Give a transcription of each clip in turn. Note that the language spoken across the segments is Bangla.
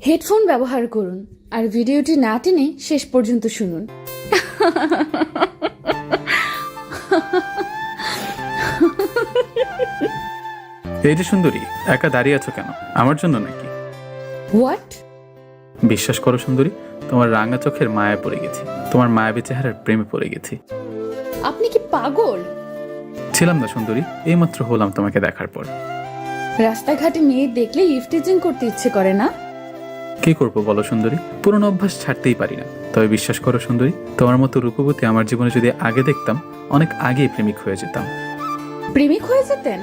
হেডফোন ব্যবহার করুন আর ভিডিওটি না টেনে শেষ পর্যন্ত শুনুন। এই যে সুন্দরী, একা দাঁড়িয়ে আছো কেন? আমার জন্য নাকি? হোয়াট? বিশ্বাস করো সুন্দরী, তোমার রাঙা চোখের মায়ায় পড়ে গেছি, তোমার মায়াবী চেহারার প্রেমে পড়ে গেছি। আপনি কি পাগল? ছিলাম না সুন্দরী, এইমাত্র হলাম তোমাকে দেখার পর। রাস্তাঘাটে মেয়ে দেখলে ইফটিজিং করতে ইচ্ছে করে না? কি করবো বলো সুন্দরী, পুরনো অভ্যাস ছাড়তেই পারি না। তবে বিশ্বাস করো সুন্দরী, তোমার মতো রূপবতী আমার জীবনে যদি আগে দেখতাম, অনেক আগেই প্রেমিক হয়ে যেতাম। প্রেমিক হয়ে যেতেন?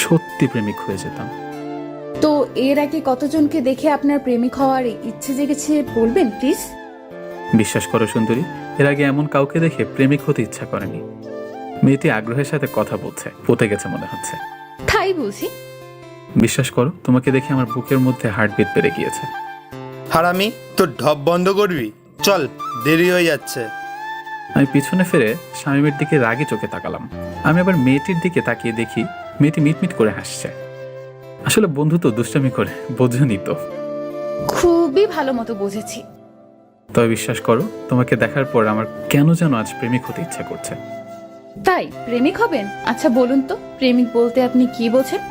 সত্যি প্রেমিক হয়ে যেতাম। তো এর আগে কতজনকে দেখে আপনার প্রেমিক হওয়ার ইচ্ছে জেগেছে বলবেন প্লিজ? বিশ্বাস করো সুন্দরী, এর আগে এমন কাউকে দেখে প্রেমিক হতে ইচ্ছা করেনি। মেয়েটি আগ্রহের সাথে কথা বলছে, পতে গেছে মনে হচ্ছে। তাই বুঝি? বিশ্বাস করো, তোমাকে দেখে আমার বুকের মধ্যে হার্টবিট বেড়ে গিয়েছে। হারামি, তোর ঢপ বন্ধ করবি? চল, দেরি হয়ে যাচ্ছে। আমি পিছনে ফিরে শামীমের দিকে রাগী চোখে তাকালাম। আমি আবার মেয়েটির দিকে তাকিয়ে দেখি মেয়েটি মিটমিট করে হাসছে। আসলে বন্ধু তো দুষ্টামি করে, বোঝনি তো। খুবই ভালো মতো বুঝেছি। তবে বিশ্বাস করো, তোমাকে দেখার পর আমার কেন যেন আজ প্রেমিক হতে ইচ্ছা করছে। তাই প্রেমিক হবেন? আচ্ছা বলুন তো, প্রেমিক বলতে আপনি কি বোঝেন?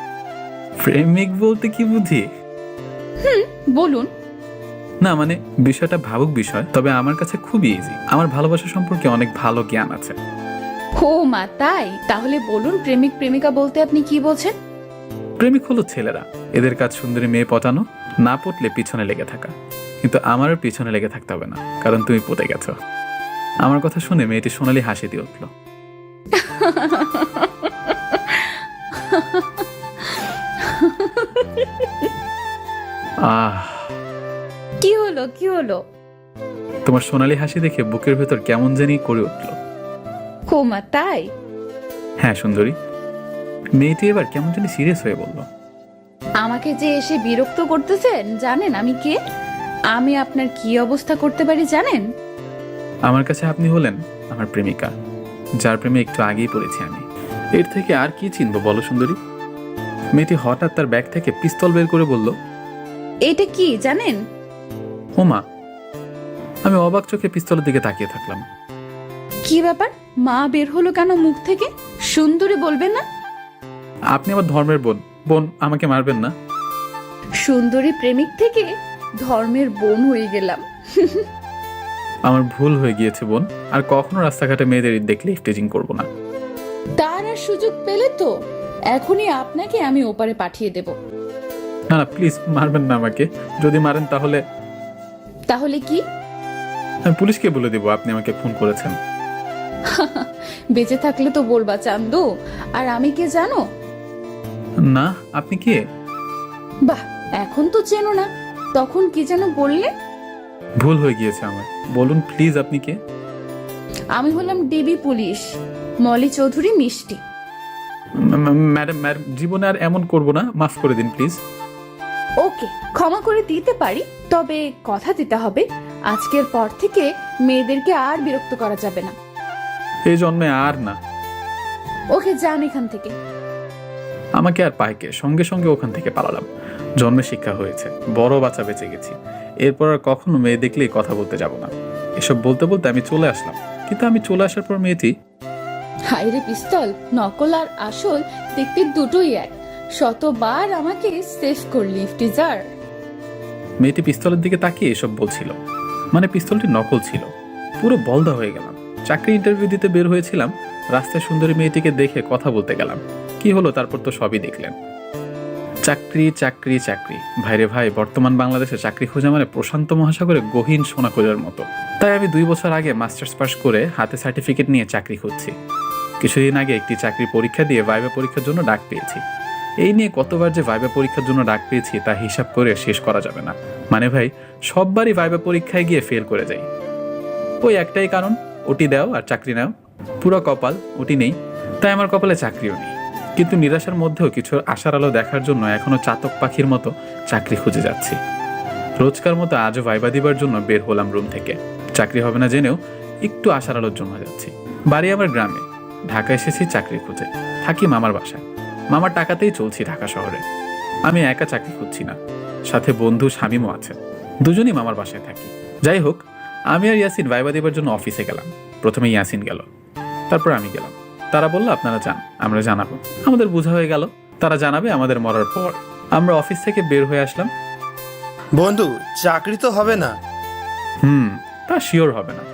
প্রেমিক বলতে কি বুঝি? বলুন। না মানে, বিষয়টা ভাবুক বিষয়, তবে আমার কাছে খুবই ইজি। আমার ভালোবাসা সম্পর্কে অনেক ভালো জ্ঞান আছে। ও মা, তাই? তাহলে বলুন, প্রেমিক প্রেমিকা বলতে আপনি কি বোঝেন? প্রেমিক হলো ছেলেরা, এদের কাজ সুন্দরী মেয়ে পটানো, না পটলে পিছনে লেগে থাকা। কিন্তু আমার আর পিছনে লেগে থাকতে হবে না, কারণ তুমি পটে গেছো। আমার কথা শুনে মেয়েটি সোনালি হাসি দিয়ে উঠল। আহ, কি হলো কি হলো? তোমার সোনালি হাসি দেখে বুকের ভেতর কেমন জানি করে উঠল। ও মা, তাই? হ্যাঁ সুন্দরী। মেয়েটি এবার কেমন জানি সিরিয়াস হয়ে বলল। আমাকে যে এসে বিরক্ত করতেছেন, জানেন আমি কে? আমি আপনার কি অবস্থা করতে পারি জানেন? আমার কাছে আপনি হলেন আমার প্রেমিকা, যার প্রেমে একটু আগেই পড়েছি আমি। এর থেকে আর কি চিনবো বলো সুন্দরী? মেয়েটি হঠাৎ তার ব্যাগ থেকে পিস্তল বের করে বলল, এটা কি জানেন? ওমা! আমি অবাক চোখে পিস্তলের দিকে তাকিয়ে থাকলাম। কি ব্যাপার? মা বের হলো কেন মুখ থেকে? সুন্দরী বলবেন না? আপনি আমার ধর্মের বোন, বোন আমাকে মারবেন না। সুন্দরী প্রেমিক থেকে ধর্মের বোন হয়ে গেলাম। আমার ভুল হয়ে গিয়েছে বোন, আর কখনো রাস্তাঘাটে মেয়েদের দেখলে ইফটিজিং করবো না। তার আর সুযোগ পেলে তো এখনই আপনাকে আমি ওপারে পাঠিয়ে দেব। না না প্লিজ, মারবেন না আমাকে। যদি মারেন তাহলে তাহলে কি? আমি পুলিশকে বলে দেবো আপনি আমাকে ফোন করেছেন। বেঁচে থাকলে তো বলবা চান্দু। আর আমি কে জানো? না, আপনি কে? বাহ, এখন তো চেনো না, তখন কি যেন বললে? ভুল হয়ে গিয়েছে আমার, বলুন প্লিজ আপনি কে? আমি হলাম ডিবি পুলিশ, মলি চৌধুরী মিষ্টি। ম্যাডাম ম্যাডাম, জীবনে আর এমন করবো না, মাফ করে দিন প্লিজ। ওকে, ক্ষমা করে দিতে পারি, তবে কথা দিতে হবে আজকের পর থেকে মেয়েদেরকে আর বিরক্ত করা যাবে না। এই জন্মে আর না। ওকে, যান এখান থেকে। আমাকে আর পাইকে সঙ্গে সঙ্গে ওখান থেকে পালালাম। জন্মে শিক্ষা হয়েছে, বড় বাচ্চা বেঁচে গেছি। এরপর আর কখনো মেয়ে দেখলেই কথা বলতে যাব না। এসব বলতে বলতে আমি চলে আসলাম, কিন্তু আমি চলে আসার পর মেয়েটি, হাইরে পিস্তল, নকল আর আসল দেখতে দুটোই এক। শতবার আমাকে সেভ করলি টিজার। মেয়েটি পিস্তলের দিকে তাকিয়ে এসব বলছিল, মানে পিস্তলটি নকল ছিল। পুরো বলদা হয়ে গেলাম। চাকরি ইন্টারভিউ দিতে বের হয়েছিলাম, রাস্তায় সুন্দরী মেয়েটিকে দেখে কথা বলতে গেলাম। কি হলো তারপর তো সবই দেখলেন। চাকরি চাকরি চাকরি, ভাইরে ভাই, বর্তমান বাংলাদেশে চাকরি খোঁজা মানে প্রশান্ত মহাসাগরে গহীন সোনা খোঁজার মতো। তাই আমি 2 বছর আগে মাস্টার্স পাস করে হাতে সার্টিফিকেট নিয়ে চাকরি খুঁজছি। কিছুদিন আগে একটি চাকরি পরীক্ষা দিয়ে ভাইবা পরীক্ষার জন্য ডাক পেয়েছি। এই নিয়ে কতবার যে ভাইবা পরীক্ষার জন্য ডাক পেয়েছি তা হিসাব করে শেষ করা যাবে না। মানে ভাই, সববারই ভাইবা পরীক্ষায় গিয়ে ফেল করে যাই। ওই একটাই কারণ, ওটি দাও আর চাকরি নাও। পুরো কপাল, ওটি নেই, তাই আমার কপালে চাকরিও নেই। কিন্তু নিরাশার মধ্যেও কিছু আশার আলো দেখার জন্য এখনো চাতক পাখির মতো চাকরি খুঁজে যাচ্ছি। রোজকার মতো আজও ভাইবা দিবার জন্য বের হলাম রুম থেকে। চাকরি হবে না জেনেও একটু আশার আলোর জন্য যাচ্ছি। বাড়ি আমার গ্রামে, ঢাকা এসেছি চাকরি খুঁজে। থাকি মামার বাসায়, মামার টাকাতেই চলছি ঢাকা শহরে। আমি একা চাকরি খুঁজছি না, সাথে বন্ধু শামীমও আছে। দুজনই মামার বাসায় থাকি। যাই হোক, আমি আর ইয়াসিন ভাইবা দেবার জন্য অফিসে গেলাম। প্রথমে ইয়াসিন গেল, তারপর আমি গেলাম। তারা বলল আপনারা যান, আমরা জানাবো। আমাদের বোঝা হয়ে গেল তারা জানাবে আমাদের মরার পর। আমরা অফিস থেকে বের হয়ে আসলাম। বন্ধু, চাকরি তো হবে না। তা শিওর হবে না।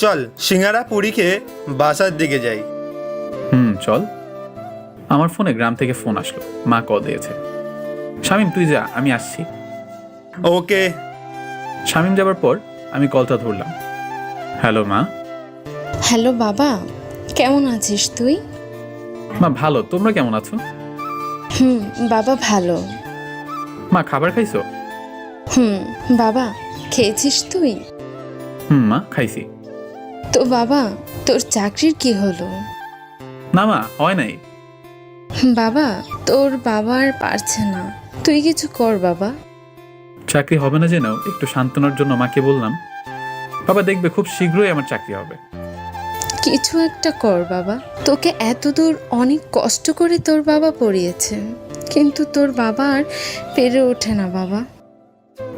চল সিঙ্গারা পুরি খেয়ে বাসার দিকে যাই। চল। আমার ফোনে গ্রাম থেকে ফোন আসলো, মা কল দিয়েছে। শামীম তুই যা, আমি আসছি। ওকে। শামীম যাবার পর আমি কলটা ধরলাম। হ্যালো মা। হ্যালো বাবা, কেমন আছিস তুই? মা ভালো, তোমরা কেমন আছো? বাবা ভালো। মা খাবার খাইছো? বাবা খেয়েছিস তুই? মা খাইছি। তো বাবা, তোর চাকরির কি হলো? না মা, হয় নাই। বাবা, তোর বাবা আর পারছে না, তুই কিছু কর বাবা। চাকরি হবে না জেনেও একটু সান্ত্বনার জন্য মাকে বললাম, বাবা দেখবে খুব শীঘ্রই আমার চাকরি হবে। কিছু একটা কর বাবা, তোকে এত দূর অনেক কষ্ট করে তোর বাবা পড়িয়েছে, কিন্তু তোর বাবা আর পেরে ওঠে না বাবা।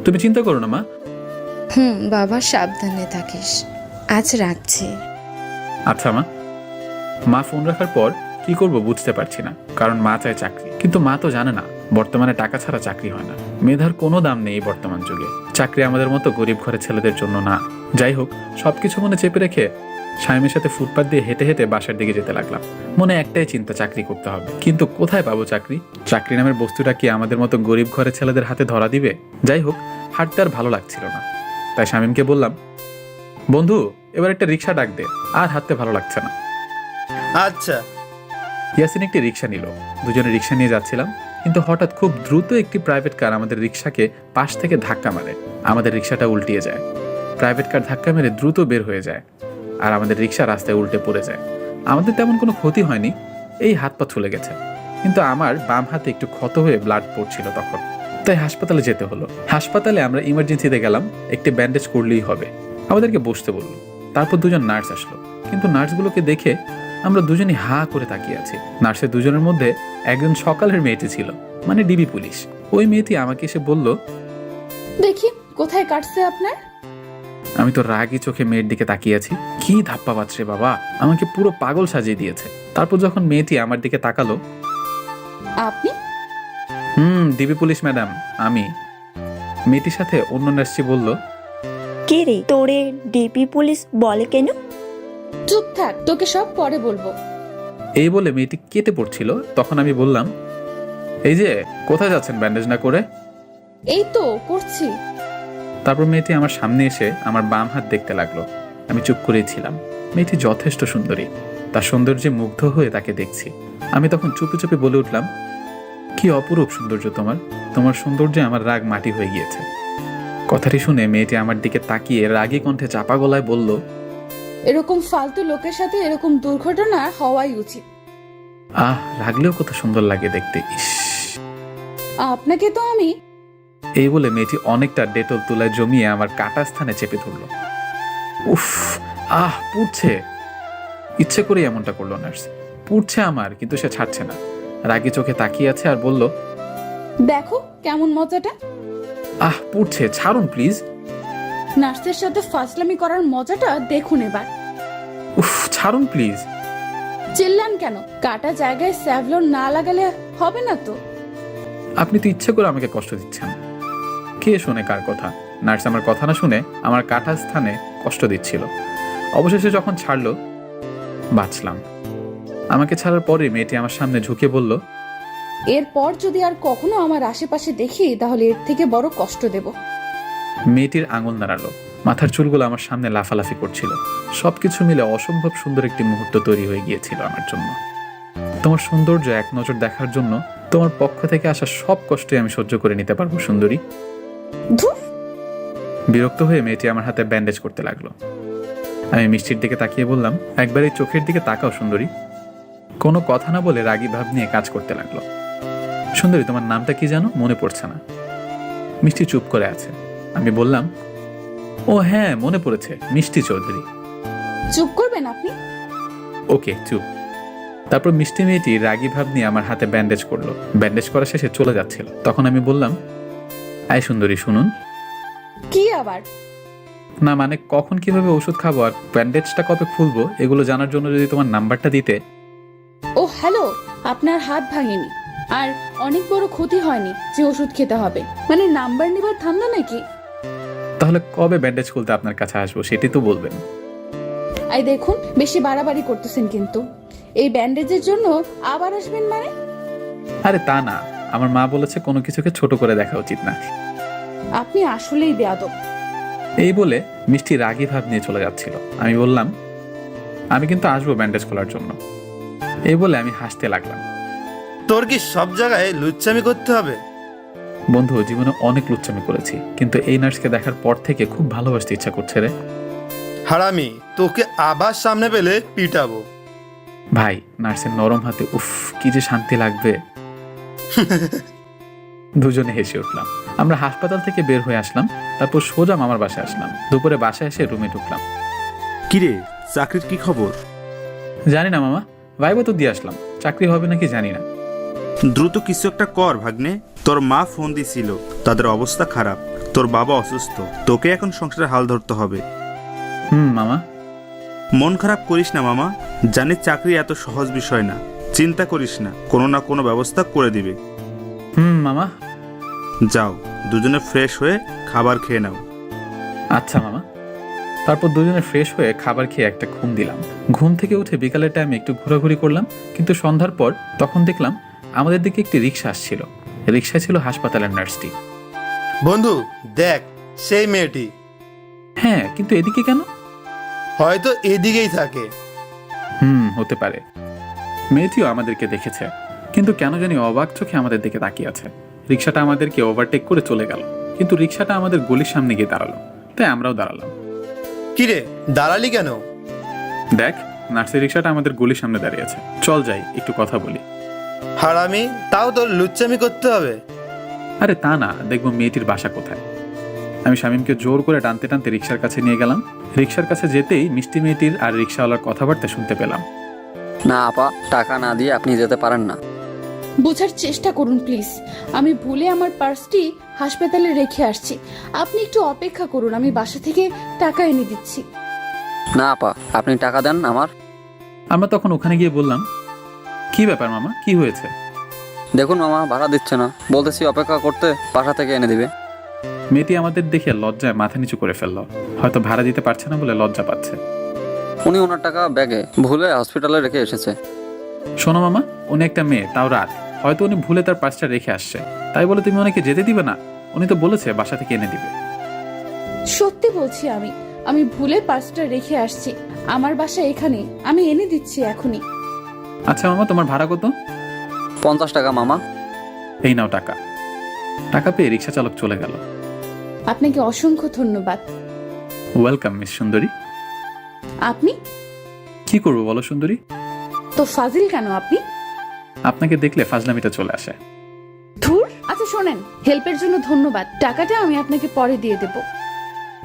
তুমি চিন্তা করো না মা। বাবা সাবধানে থাকিস, আজ রাখছি। আচ্ছা মা। মা ফোন রাখার পর কি করব বুঝতে পারছি না, কারণ মা চায় চাকরি, কিন্তু মা তো জানে না বর্তমানে টাকা ছাড়া চাকরি হয় না। মেধার কোনো দাম নেই বর্তমান যুগে। চাকরি আমাদের মতো গরিব ঘরের ছেলেদের জন্য না। যাই হোক, সবকিছু মনে চেপে রেখে শামীমের সাথে ফুটপাত দিয়ে হেঁটে হেঁটে বাসার দিকে যেতে লাগলাম। মনে একটাই চিন্তা, চাকরি করতে হবে, কিন্তু কোথায় পাবো চাকরি? চাকরি নামের বস্তুটা কি আমাদের মতো গরিব ঘরের ছেলেদের হাতে ধরা দিবে? যাই হোক, হাঁটতে আর ভালো লাগছিল না, তাই শামীমকে বললাম, বন্ধু এবার একটা রিক্সা ডাক দে, আর হাঁটতে ভালো লাগছে না। আচ্ছা। ইয়াসিন একটি রিক্সা নিল। দুজনে রিক্সা নিয়ে যাচ্ছিলাম, কিন্তু হঠাৎ খুব দ্রুত একটি প্রাইভেট কার আমাদের রিক্সাকে পাশ থেকে ধাক্কা মারে। আমাদের রিক্সাটা উল্টিয়ে যায়। প্রাইভেট কার ধাক্কা মেরে দ্রুত বের হয়ে যায়, আর আমাদের রিক্সা রাস্তায় উল্টে পড়ে যায়। আমাদের তেমন কোনো ক্ষতি হয়নি, এই হাত পা ছুলে গেছে, কিন্তু আমার বাম হাতে একটু ক্ষত হয়ে ব্লাড পড়ছিল তখন, তাই হাসপাতালে যেতে হলো। হাসপাতালে আমরা ইমার্জেন্সিতে গেলাম, একটি ব্যান্ডেজ করলেই হবে। আমাদেরকে বসতে বললো। তারপর দুজন নার্স আসলো, কিন্তু নার্সগুলোকে দেখে আমরা দুজনই হা করে তাকিয়ে আছি। নার্সের দুজনের মধ্যে একজন সকালের মেয়েটি ছিল, মানে ডিবি পুলিশ। ওই মেয়েটি আমাকে এসে বলল, দেখি কোথায় কাটছে আপনার। আমি তো রাগী চোখে মেয়ের দিকে তাকিয়ে আছি। কি ধাপ্পা বাজছে বাবা, আমাকে পুরো পাগল সাজিয়ে দিয়েছে। তারপর যখন মেয়েটি আমার দিকে তাকালো, আপনি? ডিবি পুলিশ ম্যাডাম, আমি। মেয়েটির সাথে অন্য নার্সটি বলল, কে রে, তোরে ডিপি পুলিশ বলে কেন? চুপ থাক, তোকে সব পরে বলবো। এই বলে মেয়েটি কেটে পড়ছিল। তখন আমি বললাম, এই যে কোথায় যাচ্ছেন ব্যান্ডেজ না করে? এই তো করছি। তারপর মেয়েটি আমার সামনে এসে আমার বাম হাত দেখতে লাগলো। আমি চুপ করেই ছিলাম। মেয়েটি যথেষ্ট সুন্দরী, তার সৌন্দর্যে মুগ্ধ হয়ে তাকে দেখছি। আমি তখন চুপে চুপে বলে উঠলাম, কি অপরূপ সৌন্দর্য তোমার, তোমার সৌন্দর্যে আমার রাগ মাটি হয়ে গিয়েছে। কথাটি শুনে মেয়েটি আমার দিকে তাকিয়ে রাগী কণ্ঠে চাপা গলায় বলল, এরকম ফালতু লোকের সাথে এরকম দুর্ঘটনা হওয়াই উচিত। রাগলেও কত সুন্দর লাগে দেখতে, ইস। আপনাকে তো আমি। এই বলে মেয়েটি অনেকটা ডেটল তুলায় জমিয়ে আমার কাটা স্থানে চেপে ধরল। উফ, পুড়ছে। ইচ্ছে করে এমনটা করলো নার্স। পুড়ছে আমার, কিন্তু সে ছাড়ছে না। রাগী চোখে তাকিয়ে আছে আর বলল, দেখো কেমন মজাটা। পুড়ছে, ছাড়ুন প্লিজ। নার্সের সাথে ফাজলামি করার মজাটা দেখুন এবার। উফ, ছাড়ুন প্লিজ। চিল্লান কেন? কাটা জায়গায় স্যাভলন না লাগালে হবে না তো? আপনি তো ইচ্ছে করে আমাকে কষ্ট দিচ্ছেন। কে শোনে কার কথা? নার্স আমার কথা না শুনে আমার কাটা স্থানে কষ্ট দিচ্ছিল। অবশেষে যখন ছাড়লো, বাঁচলাম। আমাকে ছাড়ার পরে মেয়েটি আমার সামনে ঝুঁকে বলল, এরপর যদি আর কখনো আমার আশেপাশে দেখি তাহলে এর থেকে বড় কষ্ট দেব। মেয়েটির আঙুল নাড়ালো। মাথার চুলগুলো আমার সামনে লাফালাফি করছিল। সবকিছু মিলে অসম্ভব সুন্দর একটি মুহূর্ত তৈরি হয়ে গিয়েছিল আমার জন্য। তোমার সৌন্দর্য এক নজর দেখার জন্য তোমার পক্ষ থেকে আসা সব কষ্টই আমি সহ্য করে নিতে পারবো সুন্দরী। বিরক্ত হয়ে মেয়েটি আমার হাতে ব্যান্ডেজ করতে লাগলো। আমি মিষ্টির দিকে তাকিয়ে বললাম, একবার এই চোখের দিকে তাকাও সুন্দরী। কোনো কথা না বলে রাগী ভাব নিয়ে কাজ করতে লাগলো। সুন্দরী, তোমার নামটা কি জানো? মনে পড়ছে না। মিষ্টি চুপ করে আছে। আমি বললাম, ও হ্যাঁ মনে পড়েছে, মিষ্টি চৌধুরী। চুপ করবেন আপনি? ওকে চুপ। তারপর মিষ্টি মেয়েটি রাগী ভাব নিয়ে আমার হাতে ব্যান্ডেজ করলো। ব্যান্ডেজ করা শেষে চলে যাচ্ছিল। তখন আমি বললাম, আয় সুন্দরী শুনুন। কি আবার? না মানে কখন কিভাবে ওষুধ খাবো আর ব্যান্ডেজটা কবে খুলবো এগুলো জানার জন্য যদি তোমার নাম্বারটা দিতে। ও হ্যালো, আপনার হাত ভাঙেনি আর অনেক বড় ক্ষতি হয়নি যে ওষুধ খেতে হবে, মানে নাম্বার নিবার ধান্দা নাকি? তাহলে কবে ব্যান্ডেজ খুলতে আপনার কাছে আসবো সেটি তো বলবেন। এই দেখুন, বেশি বাড়াবাড়ি করতেছেন কিন্তু। এই ব্যান্ডেজের জন্য আবার আসবেন মানে? আরে তা না, আমার মা বলেছে কোনো কিছুকে ছোট করে দেখা উচিত না। আপনি আসলেই বেয়াদব। এই বলে মিষ্টি রাগী ভাব নিয়ে চলে যাচ্ছিল। আমি বললাম, আমি কিন্তু আসবো ব্যান্ডেজ খোলার জন্য। এই বলে আমি হাসতে লাগলাম। তোর কি সব জায়গায় লুচ্চামি করতে হবে? বন্ধু, জীবনে অনেক লুচ্চামি করেছি, কিন্তু এই নার্সকে দেখার পর থেকে খুব ভালোবাসতে ইচ্ছা করছে রে। হারামি, তোকে আবার সামনে পেলে পিটাবো। ভাই, নার্সের নরম হাতে উফ কি যে শান্তি লাগবে। দুজনে হেসে উঠলাম। আমরা হাসপাতাল থেকে বের হয়ে আসলাম। তারপর সোজা মামার বাসায় আসলাম। দুপুরে বাসায় এসে রুমে ঢুকলাম। কিরে, চাকরির কি খবর? জানি না মামা, ভাইবা তো দিয়ে আসলাম, চাকরি হবে নাকি জানি না। দ্রুত কিছু একটা কর ভাগ্নে। তোর মা ফোন দিছিল, তাদের অবস্থা খারাপ, তোর বাবা অসুস্থ, তোকে এখন সংসারের হাল ধরতে হবে। মামা। মন খারাপ করিস না মামা, জানিস চাকরি এত সহজ বিষয় না, চিন্তা করিস না, কোনো না কোনো ব্যবস্থা করে দিবে। মামা। যাও, দুজনে ফ্রেশ হয়ে খাবার খেয়ে নাও। আচ্ছা মামা। তারপর দুজনে ফ্রেশ হয়ে খাবার খেয়ে একটা ঘুম দিলাম। ঘুম থেকে উঠে বিকালের টাইমে একটু ঘোরাঘুরি করলাম, কিন্তু সন্ধ্যার পর তখন দেখলাম আমাদের দিকে একটি রিক্সা আসছিল। রিক্সায় ছিল হাসপাতালের নার্সটি। বন্ধু দেখ, সেই মেয়েটি। হ্যাঁ, কিন্তু এদিকে কেন? হয়তো এদিকেই থাকে। হতে পারে। মেয়েটিও আমাদেরকে দেখেছে, কিন্তু কেন জানি অবাক চোখে আমাদের দিকে তাকিয়ে আছে। রিক্সাটা আমাদেরকে ওভারটেক করে চলে গেল, কিন্তু রিক্সাটা আমাদের গলির সামনে গিয়ে দাঁড়ালো, তাই আমরাও দাঁড়ালাম। কিরে, দাঁড়ালি কেন? দেখ, নার্সের রিক্সাটা আমাদের গলির সামনে দাঁড়িয়ে আছে, চল যাই একটু কথা বলি। হারামি, তাও তোর লুচ্চামি করতে হবে? আরে তা না, দেখবো মেয়েটির বাসা কোথায়। আমি শামীমকে জোর করে টানতে টানতে রিক্সার কাছে নিয়ে গেলাম। রিক্সার কাছে যেতেই মিষ্টি মেয়েটির আর রিক্সাওয়ালার কথাবার্তা শুনতে পেলাম। না আপা, টাকা না দিয়ে আপনি যেতে পারেন না। বোঝার চেষ্টা করুন প্লিজ, আমি ভুলে আমার পার্সটি হাসপাতালে রেখে আসছি। আপনি একটু অপেক্ষা করুন, আমি বাসা থেকে টাকা এনে দিচ্ছি। না আপা, আপনি টাকা দেন আমার। আমরা তখন ওখানে গিয়ে বললাম, কি ব্যাপার মামা, কি হয়েছে? দেখুন মামা, ভাড়া দিচ্ছে না, বলতেছি অপেক্ষা করতে, বাসা থেকে এনে দিবে। মেয়েটি আমাদের দেখে লজ্জায় মাথা নিচু করে ফেললো। হয়তো ভাড়া দিতে পারছে না বলে লজ্জা পাচ্ছে। উনি ওনার টাকা ব্যাগে ভুলে হসপিটালে রেখে এসেছে। শোনো মামা, উনি একটা মেয়ে, তাও রাত, হয়তো উনি ভুলে তার পার্সটা রেখে আসছে, তাই বলে তুমি ওনাকে যেতে দিবে না? উনি তো বলেছে বাসা থেকে এনে দিবে। সত্যি বলছি, আমি ভুলে পার্সটা রেখে আসছি। আমার বাসা এখানে, আমি এনে দিচ্ছি এখনই। আচ্ছা মামা, তোমার ভাড়া কত? 50 টাকা মামা। এই নাও টাকা। টাকা পেয়ে রিক্সা চালক চলে গেল। আপনাকে অসংখ্য ধন্যবাদ। ওয়েলকাম মিস সুন্দরী। আপনি কি করবো বলো সুন্দরী? তো ফাজিল কেন আপনি? আপনাকে দেখলে ফাজলামিটা চলে আসে। ধুর। আচ্ছা শোনেন, হেল্পের জন্য ধন্যবাদ, টাকাটা আমি আপনাকে পরে দিয়ে দেব।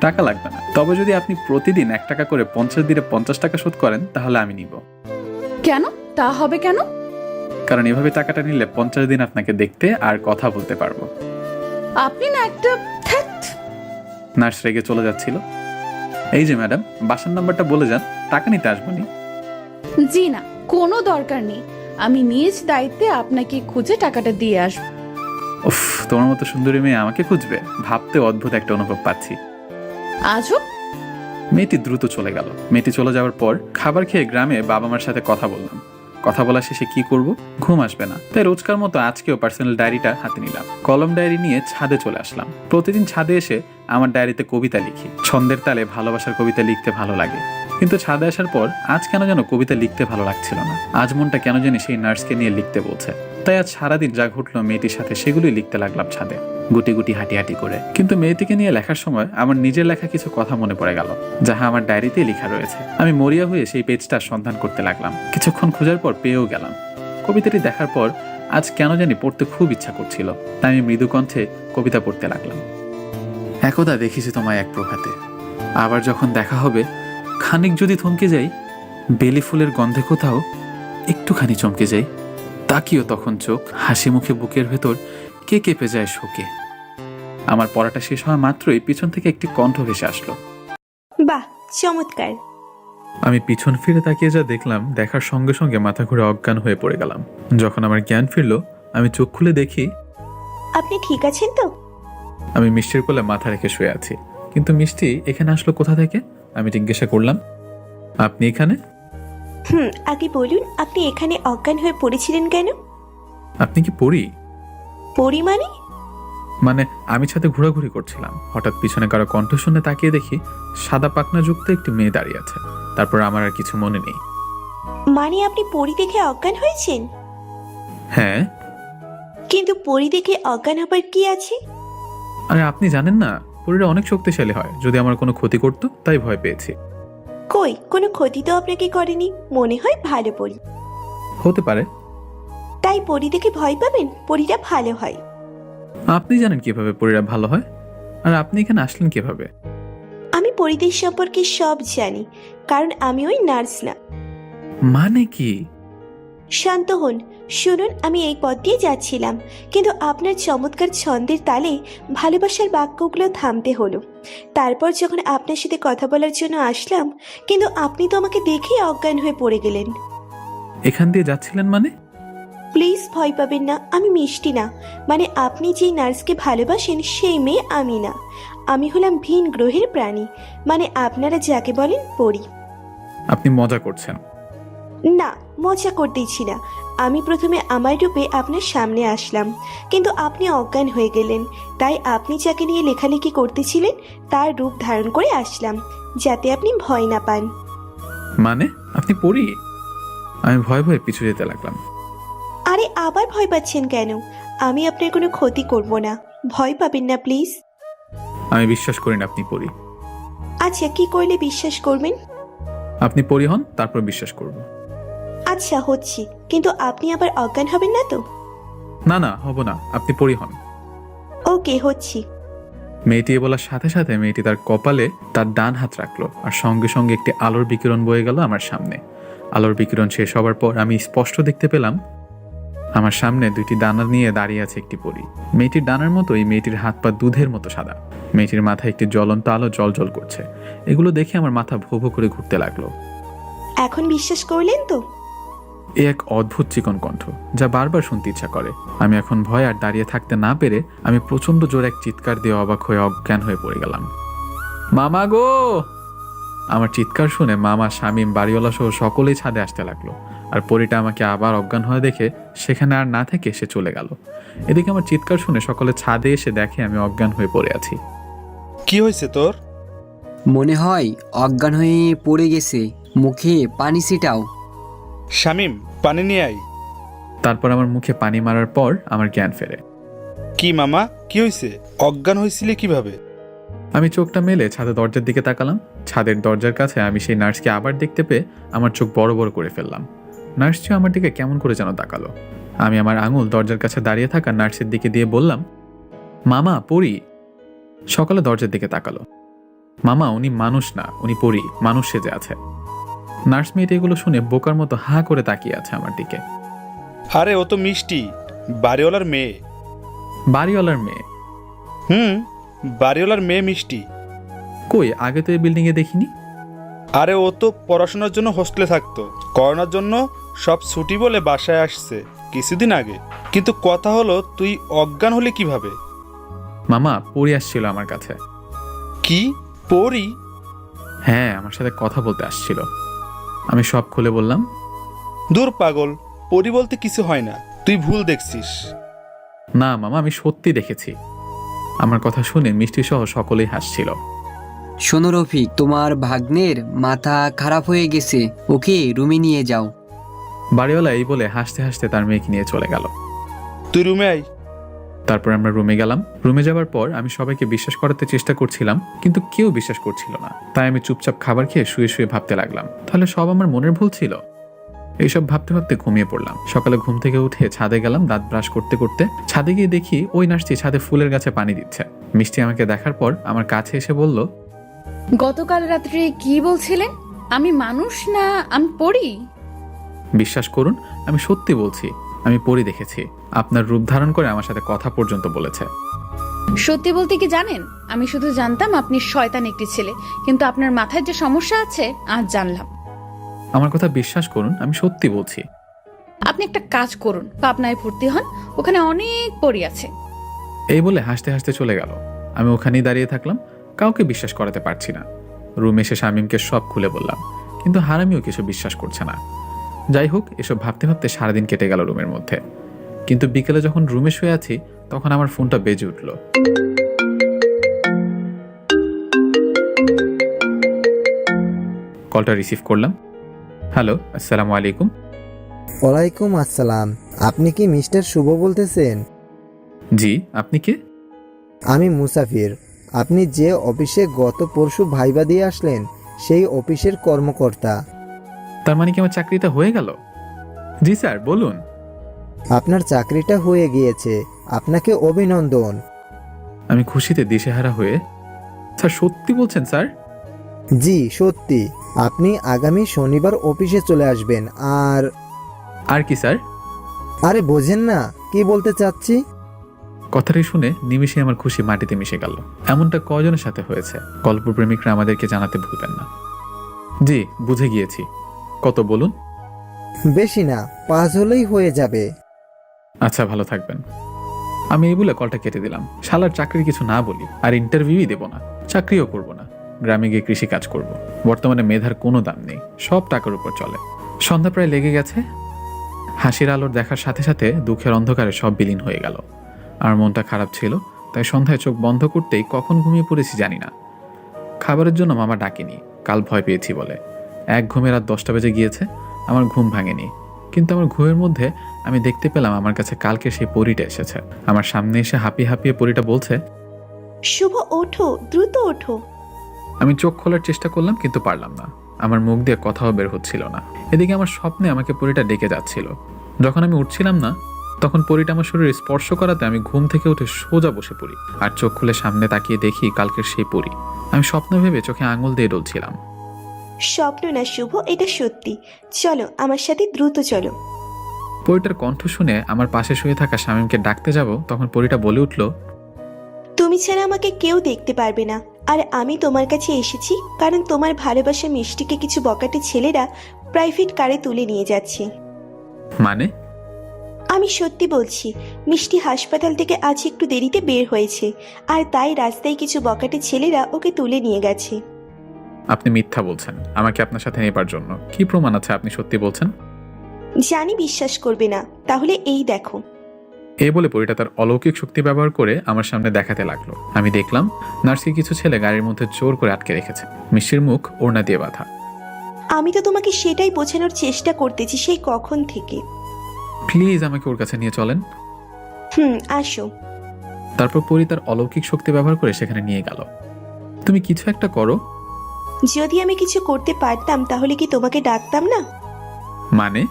টাকা লাগবে না, তবে যদি আপনি প্রতিদিন 1 টাকা করে 50 দিনে 50 টাকা শোধ করেন তাহলে আমি নিব। কেন? তা হবে কেন? কারণ এভাবে টাকাটা নিলে 50 দিন আপনাকে দেখতে আর কথা বলতে পারবো। আপনি না একটা ধ্যাৎ। নার্স রেগে চলে যাচ্ছিল। এই যে ম্যাডাম, বাসার নাম্বারটা বলে যান, টাকা নিতে আসবনি। জি না, কোনো দরকার নেই, আমি নিজ দায়িত্বে আপনাকে খুঁজে টাকাটা দিয়ে আসবো। উফ, তোমার মতো সুন্দরী মেয়ে আমাকে খুঁজবে, ভাবতে অদ্ভুত একটা অনুভব পাচ্ছি। আজও মেয়েটি দ্রুত চলে গেল। মেয়েটি চলে যাওয়ার পর খাবার খেয়ে গ্রামে বাবা মার সাথে কথা বললাম। কথা বলা শেষে কি করব, ঘুম আসবে না, তাই রোজকার মতো আজকেও পার্সোনাল ডায়েরিটা হাতে নিলাম। কলম ডায়েরি নিয়ে ছাদে চলে আসলাম। প্রতিদিন ছাদে এসে আমার ডায়েরিতে কবিতা লিখি। ছন্দের তালে ভালোবাসার কবিতা লিখতে ভালো লাগে, কিন্তু ছাদে আসার পর আজ কেন যেন কবিতা লিখতে ভালো লাগছিল না। আজ মনটা কেন জানি সেই নার্সকে নিয়ে লিখতে বলছে। তাই আজ সারাদিন যা ঘটলো মেয়েটির সাথে সেগুলোই লিখতে লাগলাম ছাদে, গুটি গুটি হাঁটি হাঁটি করে। কিন্তু মেয়েটিকে নিয়ে লেখার সময় আমার নিজের লেখা কিছু কথা মনে পড়ে গেল, যাহা আমার ডায়েরিতে লেখা রয়েছে। আমি মরিয়া হয়ে সেই পেজটার সন্ধান করতে লাগলাম। কিছুক্ষণ খোঁজার পর পেয়েও গেলাম। কবিতাটি দেখার পর আজ কেন জানি পড়তে খুব ইচ্ছা করছিল, তাই আমি মৃদু কণ্ঠে কবিতা পড়তে লাগলাম। একদা দেখেছি তোমায় এক প্রভাতে, আবার যখন দেখা হবে খানিক যদি থমকে যাই, বেলি ফুলের গন্ধে কোথাও একটুখানি চমকে যাই, তাকিও তখন চোখ, হাসি মুখে বুকের ভেতর কে কেঁপে যায় শোকে। আমার পড়াটা শেষ হওয়া মাত্রই পিছন থেকে একটি কণ্ঠ ভেসে আসলো। বাহ, চমৎকার। আমি পিছন ফিরে তাকিয়ে যা দেখলাম, দেখার সঙ্গে সঙ্গে মাথা ঘুরে অজ্ঞান হয়ে পড়ে গেলাম। যখন আমার জ্ঞান ফিরলো, আমি চোখ খুলে দেখি আপনি ঠিক আছেন তো? আমি মিষ্টির কোলে মাথা রেখে শুয়ে আছি। কিন্তু মিষ্টি এখানে আসলো কোথা থেকে? আমি জিজ্ঞাসা করলাম, আপনি এখানে? আগে বলুন, আপনি এখানে অজ্ঞান হয়ে পড়েছিলেন কেন? আপনি কি পড়ি? পরি মানে? মানে আমি ছাদে ঘোরাঘুরি করছিলাম, হঠাৎ পিছনে কারো কণ্ঠ শুনে তাকিয়ে দেখি সাদা পাখনা যুক্ত একটি মেয়ে দাঁড়িয়ে আছে। তারপর আমার আর কিছু মনে নেই। মানে আপনি পরি দেখে অজ্ঞান হয়েছেন? হ্যাঁ। কিন্তু পরি দেখে অজ্ঞান হবার কি আছে? আরে আপনি জানেন না, পরীরা অনেক শক্তিশালী হয়, যদি আমার কোনো ক্ষতি করতো তাই ভয় পেয়েছি। কই, কোনো ক্ষতি তো আপনাকে করেনি, মনে হয় ভালো পরি। হতে পারে। তাই পরি দেখে ভয় পাবেন? পরিরা ভালো হয়। আপনি জানেন কিভাবে পরীরা ভালো হয়? আর আপনি এখানে আসলেন কিভাবে? আমি পরিদের সম্পর্কে সব জানি, কারণ আমি ওই নার্স না। মানে কি? শান্ত হন, শুনুন, আমি এই পথ দিয়ে যাচ্ছিলাম, কিন্তু আপনার চমৎকার ছন্দের তালে ভালোবাসার বাক্যগুলো থামতে হলো। তারপর যখন আপনার সাথে কথা বলার জন্য আসলাম, কিন্তু আপনি তো আমাকে দেখেই অজ্ঞান হয়ে পড়ে গেলেন। এখান দিয়ে যাচ্ছিলেন মানে? প্লিজ ভয় পাবেন না, আমি মিষ্টি না। মানে আপনি যেই নার্সকে ভালোবাসেন সেই মেয়ে আমি না। আমি হলাম ভিন গ্রহের প্রাণী, মানে আপনারা যাকে বলেন পরি। আপনি মজা করছেন? না, মজা করতেইছি না। আমি প্রথমে আমার রূপে আপনার সামনে আসলাম, কিন্তু আপনি অজ্ঞান হয়ে গেলেন। তাই আপনি যাকে নিয়ে লেখালেখি করতেছিলেন তার রূপ ধারণ করে আসলাম, যাতে আপনি ভয় না পান। মানে আপনি পড়ি? আমি ভয় ভয়ে পিছু যেতে লাগলাম। আরে আবার ভয় পাচ্ছেন কেন? আমি আপনার কোনো ক্ষতি করব না, ভয় পাবেন না প্লিজ। আমি বিশ্বাস করি না আপনি পড়ি। আচ্ছা, কি করলে বিশ্বাস করবেন? আপনি পড়ি হন, তারপর বিশ্বাস করব। আচ্ছা হচ্ছি, কিন্তু আপনি আবার অজ্ঞান হবেন না তো? না না, হব না, আপনি পড়ি হন। ওকে, হচ্ছি। মেয়েটি এ বলার সাথে সাথে মেয়েটি তার কপালে তার ডান হাত রাখলো, আর সঙ্গে সঙ্গে একটি আলোর বিকিরণ বয়ে গেল আমার সামনে। আলোর বিকিরণ শেষ হবার পর আমি স্পষ্ট দেখতে পেলাম আমার সামনে দুইটি ডানা নিয়ে দাঁড়িয়ে আছে একটি পরী। মেয়েটির ডানার মতোই মেয়েটির হাত পা দুধের মতো সাদা। মেয়েটির মাথায় একটি জ্বলন্ত আলো জল করছে। এগুলো দেখে আমার মাথা ভো ভো করে ঘুরতে লাগলো। এখন বিশ্বাস করলেন তো? এ এক অদ্ভুত চিকন কণ্ঠ, যা বারবার শুনতে ইচ্ছা করে। আমি এখন ভয় আর দাঁড়িয়ে থাকতে না পেরে আমি প্রচন্ড জোরে এক চিৎকার দিয়ে অবাক হয়ে অজ্ঞান হয়ে পড়ে গেলাম। মামা গো! আমার চিৎকার শুনে মামা, শামীম, বাড়িওয়ালা সহ সকলেই ছাদে আসতে লাগলো। আর পরীটা আমাকে আবার অজ্ঞান হয়ে দেখে সেখানে আর না থেকে সে চলে গেল। এদিকে আমার চিৎকার শুনে সকলে ছাদে এসে দেখে আমি অজ্ঞান হয়ে পড়ে আছি। কি হয়েছে তোর? মনে হয় অজ্ঞান হয়ে পড়ে গেছে, মুখে পানি ছিটাও। শামিম, পানি নিয়ে আয়। তারপর আমার মুখে পানি মারার পর আমার জ্ঞান ফেরে। কি মামা, কি হয়েছে? অজ্ঞান হয়েছিলে কিভাবে? আমি চোখটা মেলে ছাদের দরজার দিকে তাকালাম। ছাদের দরজার কাছে আমি সেই নার্সকে আবার দেখতে পেয়ে আমার চোখ বড় বড় করে ফেললাম। নার্সটিও আমার দিকে কেমন করে যেন তাকালো। আমি আমার আঙুল দরজার কাছে দাঁড়িয়ে থাকা নার্সের দিকে দিয়ে বললাম, মামা পড়ি। সকালে দরজার দিকে তাকালো। মামা, উনি মানুষ না, উনি পড়ি, মানুষ সেজে আছে। নার্স মেয়েটি এগুলো শুনে বোকার মতো হা করে তাকিয়ে আছে আমার দিকে। আরে ও তো মিষ্টি, বাড়িওয়ালার মেয়ে। বাড়িওয়ালার মেয়ে? বাড়িওয়ালার মেয়ে মিষ্টি। কই, আগে তো এই বিল্ডিংয়ে দেখিনি। আরে ও তো পড়াশোনার জন্য হোস্টেলে থাকতো, করোনার জন্য সব ছুটি বলে বাসায় আসছে কিছুদিন আগে। কিন্তু কথা হলো, তুই অজ্ঞান হলি কিভাবে? মামা, পড়ি আসছিল আমার কাছে। কি পড়ি? হ্যাঁ, আমার সাথে কথা বলতে আসছিল। আমি সব খুলে বললাম। দূর পাগল, পড়ি বলতে কিছু হয় না, তুই ভুল দেখছিস। না মামা, আমি সত্যি দেখেছি। আমার কথা শুনে মিষ্টি সহ সকলেই হাসছিল। শোনো রফিক, তোমার ভাগ্নের মাথা খারাপ হয়ে গেছে, ওকে রুমে নিয়ে যাও। বাড়িওয়ালা এই বলে হাসতে হাসতে তার মেয়েকে নিয়ে চলে গেল। তুই রুমে আয়। তারপর আমরা রুমে গেলাম। রুমে যাওয়ার পর আমি সবাইকে বিশ্বাস করাতে চেষ্টা করছিলাম, কিন্তু কেউ বিশ্বাস করছিল না। তাই আমি চুপচাপ খাবার খেয়ে শুয়ে শুয়ে ভাবতে লাগলাম, তাহলে সব আমার মনের ভুল ছিল। এইসব ভাবতে ভাবতে ঘুমিয়ে পড়লাম। সকালে ঘুম থেকে উঠে ছাদে গেলাম দাঁত ব্রাশ করতে করতে। ছাদে গিয়ে দেখি ওই নার্সটি ছাদে ফুলের গাছে পানি দিচ্ছে। মিষ্টি আমাকে দেখার পর আমার কাছে এসে বলল, গতকাল রাত্রে কি বলছিলেন? আমি মানুষ না আমি পড়ি? বিশ্বাস করুন, আমি সত্যি বলছি, আমি পরি দেখেছি। আপনার রূপ ধারণ করে আমার সাথে কথা পর্যন্ত বলেছে। সত্যি বলতে কি জানেন, আমি শুধু জানতাম আপনি শয়তান একটি ছেলে, কিন্তু আপনার মাথায় যে সমস্যা আছে আজ জানলাম। আমার কথা বিশ্বাস করুন, আমি সত্যি বলছি। আপনি একটা কাজ করুন, পাবনায় ভর্তি হন, ওখানে অনেক পরী আছে। এই বলে হাসতে হাসতে চলে গেল। আমি ওখানেই দাঁড়িয়ে থাকলাম, কাউকে বিশ্বাস করাতে পারছি না। রুমে এসে শামীমকে সব খুলে বললাম, কিন্তু হারামিও কিছু বিশ্বাস করছে না। যাই হোক, এসব ভাবতে ভাবতে সারাদিন কেটে গেল রুমের মধ্যে। কিন্তু বিকেলে যখন রুমে শুয়ে আছি, তখন আমার ফোনটা বেজে উঠল। কলটা রিসিভ করলাম। হ্যালো, আসসালামু আলাইকুম। ওয়ালাইকুম আসসালাম। আপনি কি মিস্টার শুভ বলতেছেন? জি, আপনি কে? আমি মুসাফির। আপনি যে অফিসে গত পরশু ভাইবা দিয়ে আসলেন, সেই অফিসের কর্মকর্তা। তার মানে কি আমার চাকরিটা হয়ে গেল? জি স্যার, বলুন। আপনার চাকরিটা হয়ে গিয়েছে, আপনাকে অভিনন্দন। আমি খুশিতে দিশেহারা হয়ে, স্যার সত্যি বলছেন স্যার? জি সত্যি। আপনি আগামী শনিবার অফিসে চলে আসবেন। আর কি স্যার? আরে বোঝেন না কি বলতে চাচ্ছি? কথাটি শুনে নিমিষে আমার খুশি মাটিতে মিশে গেল। এমনটা কয়জনের সাথে হয়েছে? গল্পপ্রেমিকরা আমাদেরকে জানাতে ভুলবেন না। জি, বুঝে গিয়েছি। কত বলুন? বেশি না, 5 হলেই হয়ে যাবে। আচ্ছা, ভালো থাকবেন। আমি এই বলে কলটা কেটে দিলাম। শালার চাকরির কিছু না বলি, আর ইন্টারভিউই দেব না, চাকরিও করব না। গ্রামে গিয়ে কৃষি কাজ করব। বর্তমানে মেধার কোনো দাম নেই, সব টাকার উপর চলে। সন্ধ্যা প্রায় লেগে গেছে। হাসির আলোর দেখার সাথে সাথে দুঃখের অন্ধকারে সব বিলীন হয়ে গেল। আর মনটা খারাপ ছিল, তাই সন্ধ্যায় চোখ বন্ধ করতেই কখন ঘুমিয়ে পড়েছি জানি না। খাবারের জন্য মামা ডাকেনি, কাল ভয় পেয়েছি বলে। এক ঘুমে রাত 10টা বেজে গিয়েছে, আমার ঘুম ভাঙেনি। কিন্তু আমার ঘুমের মধ্যে আমি দেখতে পেলাম আমার কাছে কালকে সেই পরীটা এসেছে। আমার সামনে এসে হাঁপিয়ে হাঁপিয়ে পরীটা বলছে, শুভ ওঠো, দ্রুত ওঠো। আমি চোখ খোলার চেষ্টা করলাম, কিন্তু পারলাম না। আমার মুখ দিয়ে কথাও বের হচ্ছিল না। এদিকে আমার স্বপ্নে আমাকে পরীটা ডেকে যাচ্ছিল। যখন আমি উঠছিলাম না, তখন পরীটা আমার শরীরে স্পর্শ করাতে আমি ঘুম থেকে উঠে সোজা বসে পড়ি, আর চোখ খুলে সামনে তাকিয়ে দেখি কালকের সেই পরী। আমি স্বপ্ন ভেবে চোখে আঙুল দিয়ে ডলছিলাম। স্বপ্ন না শুভ, এটা সত্যি। চলো আমার সাথে, দ্রুত চলো। পরীটার কণ্ঠ শুনে আমার পাশে শুয়ে থাকা শামীমকে ডাকতে যাব, তখন পরীটা বলে উঠল, তুমি ছাড়া আমাকে কেউ দেখতে পারবে না। আর আমি তোমার কাছে এসেছি কারণ তোমার ভালোবাসা মিষ্টিকে কিছু বকাটে ছেলেরা প্রাইভেট কারে তুলে নিয়ে যাচ্ছে। মানে? আমি সত্যি বলছি, মিষ্টি হাসপাতাল থেকে আজ একটু দেরিতে বের হয়েছে, আর তাই রাস্তায় কিছু বকাটে ছেলেরা ওকে তুলে নিয়ে গেছে। আপনি মিথ্যা বলছেন আমাকে আপনার সাথে নেবার জন্য। কি প্রমাণ আছে আপনি সত্যি বলছেন? জানি বিশ্বাস করবে না, তাহলে এই দেখো। এই বলে পরীটা তার অলৌকিক শক্তি ব্যবহার করে আমার সামনে দেখাতে লাগলো। আমি দেখলাম নার্সকে কিছু ছেলে গাড়ির মধ্যে জোর করে আটকে রেখেছে, মিষ্টির মুখ ওড়না দিয়ে বাঁধা। আমি তো তোমাকে সেটাই বোঝানোর চেষ্টা করতেছি সেই কখন থেকে। প্লিজ আমাকে ওর কাছে নিয়ে চলেন। আসো। তারপর পরী তার অলৌকিক শক্তি ব্যবহার করে সেখানে নিয়ে গেল। তুমি কিছু একটা করো। যদি আমি কিছু করতে পারতাম তাহলে কি তোমাকে ডাকতাম না? মানে?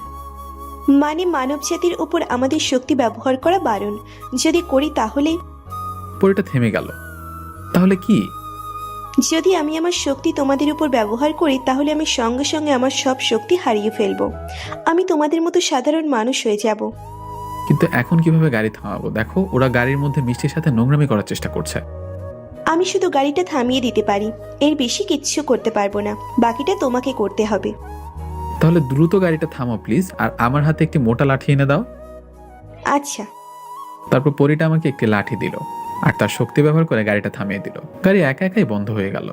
মানে মানব জাতির উপর আমাদের শক্তি ব্যবহার করা বারণ। যদি করি তাহলে? পরীটা থেমে গেল। তাহলে কি? যদি আমি আমার শক্তি তোমাদের উপর ব্যবহার করি তাহলে আমি সঙ্গে সঙ্গে আমার সব শক্তি হারিয়ে ফেলবো। আমি তোমাদের মতো সাধারণ মানুষ হয়ে যাব। কিন্তু এখন কিভাবে গাড়ি থামাবো? দেখো, ওরা গাড়ির মধ্যে মিষ্টির সাথে নোংরামি করার চেষ্টা করছে। আমি শুধু গাড়িটা থামিয়ে দিতে পারি, এর বেশি কিচ্ছু করতে পারবো না। বাকিটা তোমাকে করতে হবে। তাহলে দ্রুত গাড়িটা থামাও প্লিজ, আর আমার হাতে একটি মোটা লাঠি এনে দাও। আচ্ছা। তারপর পরীটা আমাকে একটি লাঠি দিল, আর তার শক্তি ব্যবহার করে গাড়িটা থামিয়ে দিল। গাড়ি একা একাই বন্ধ হয়ে গেল,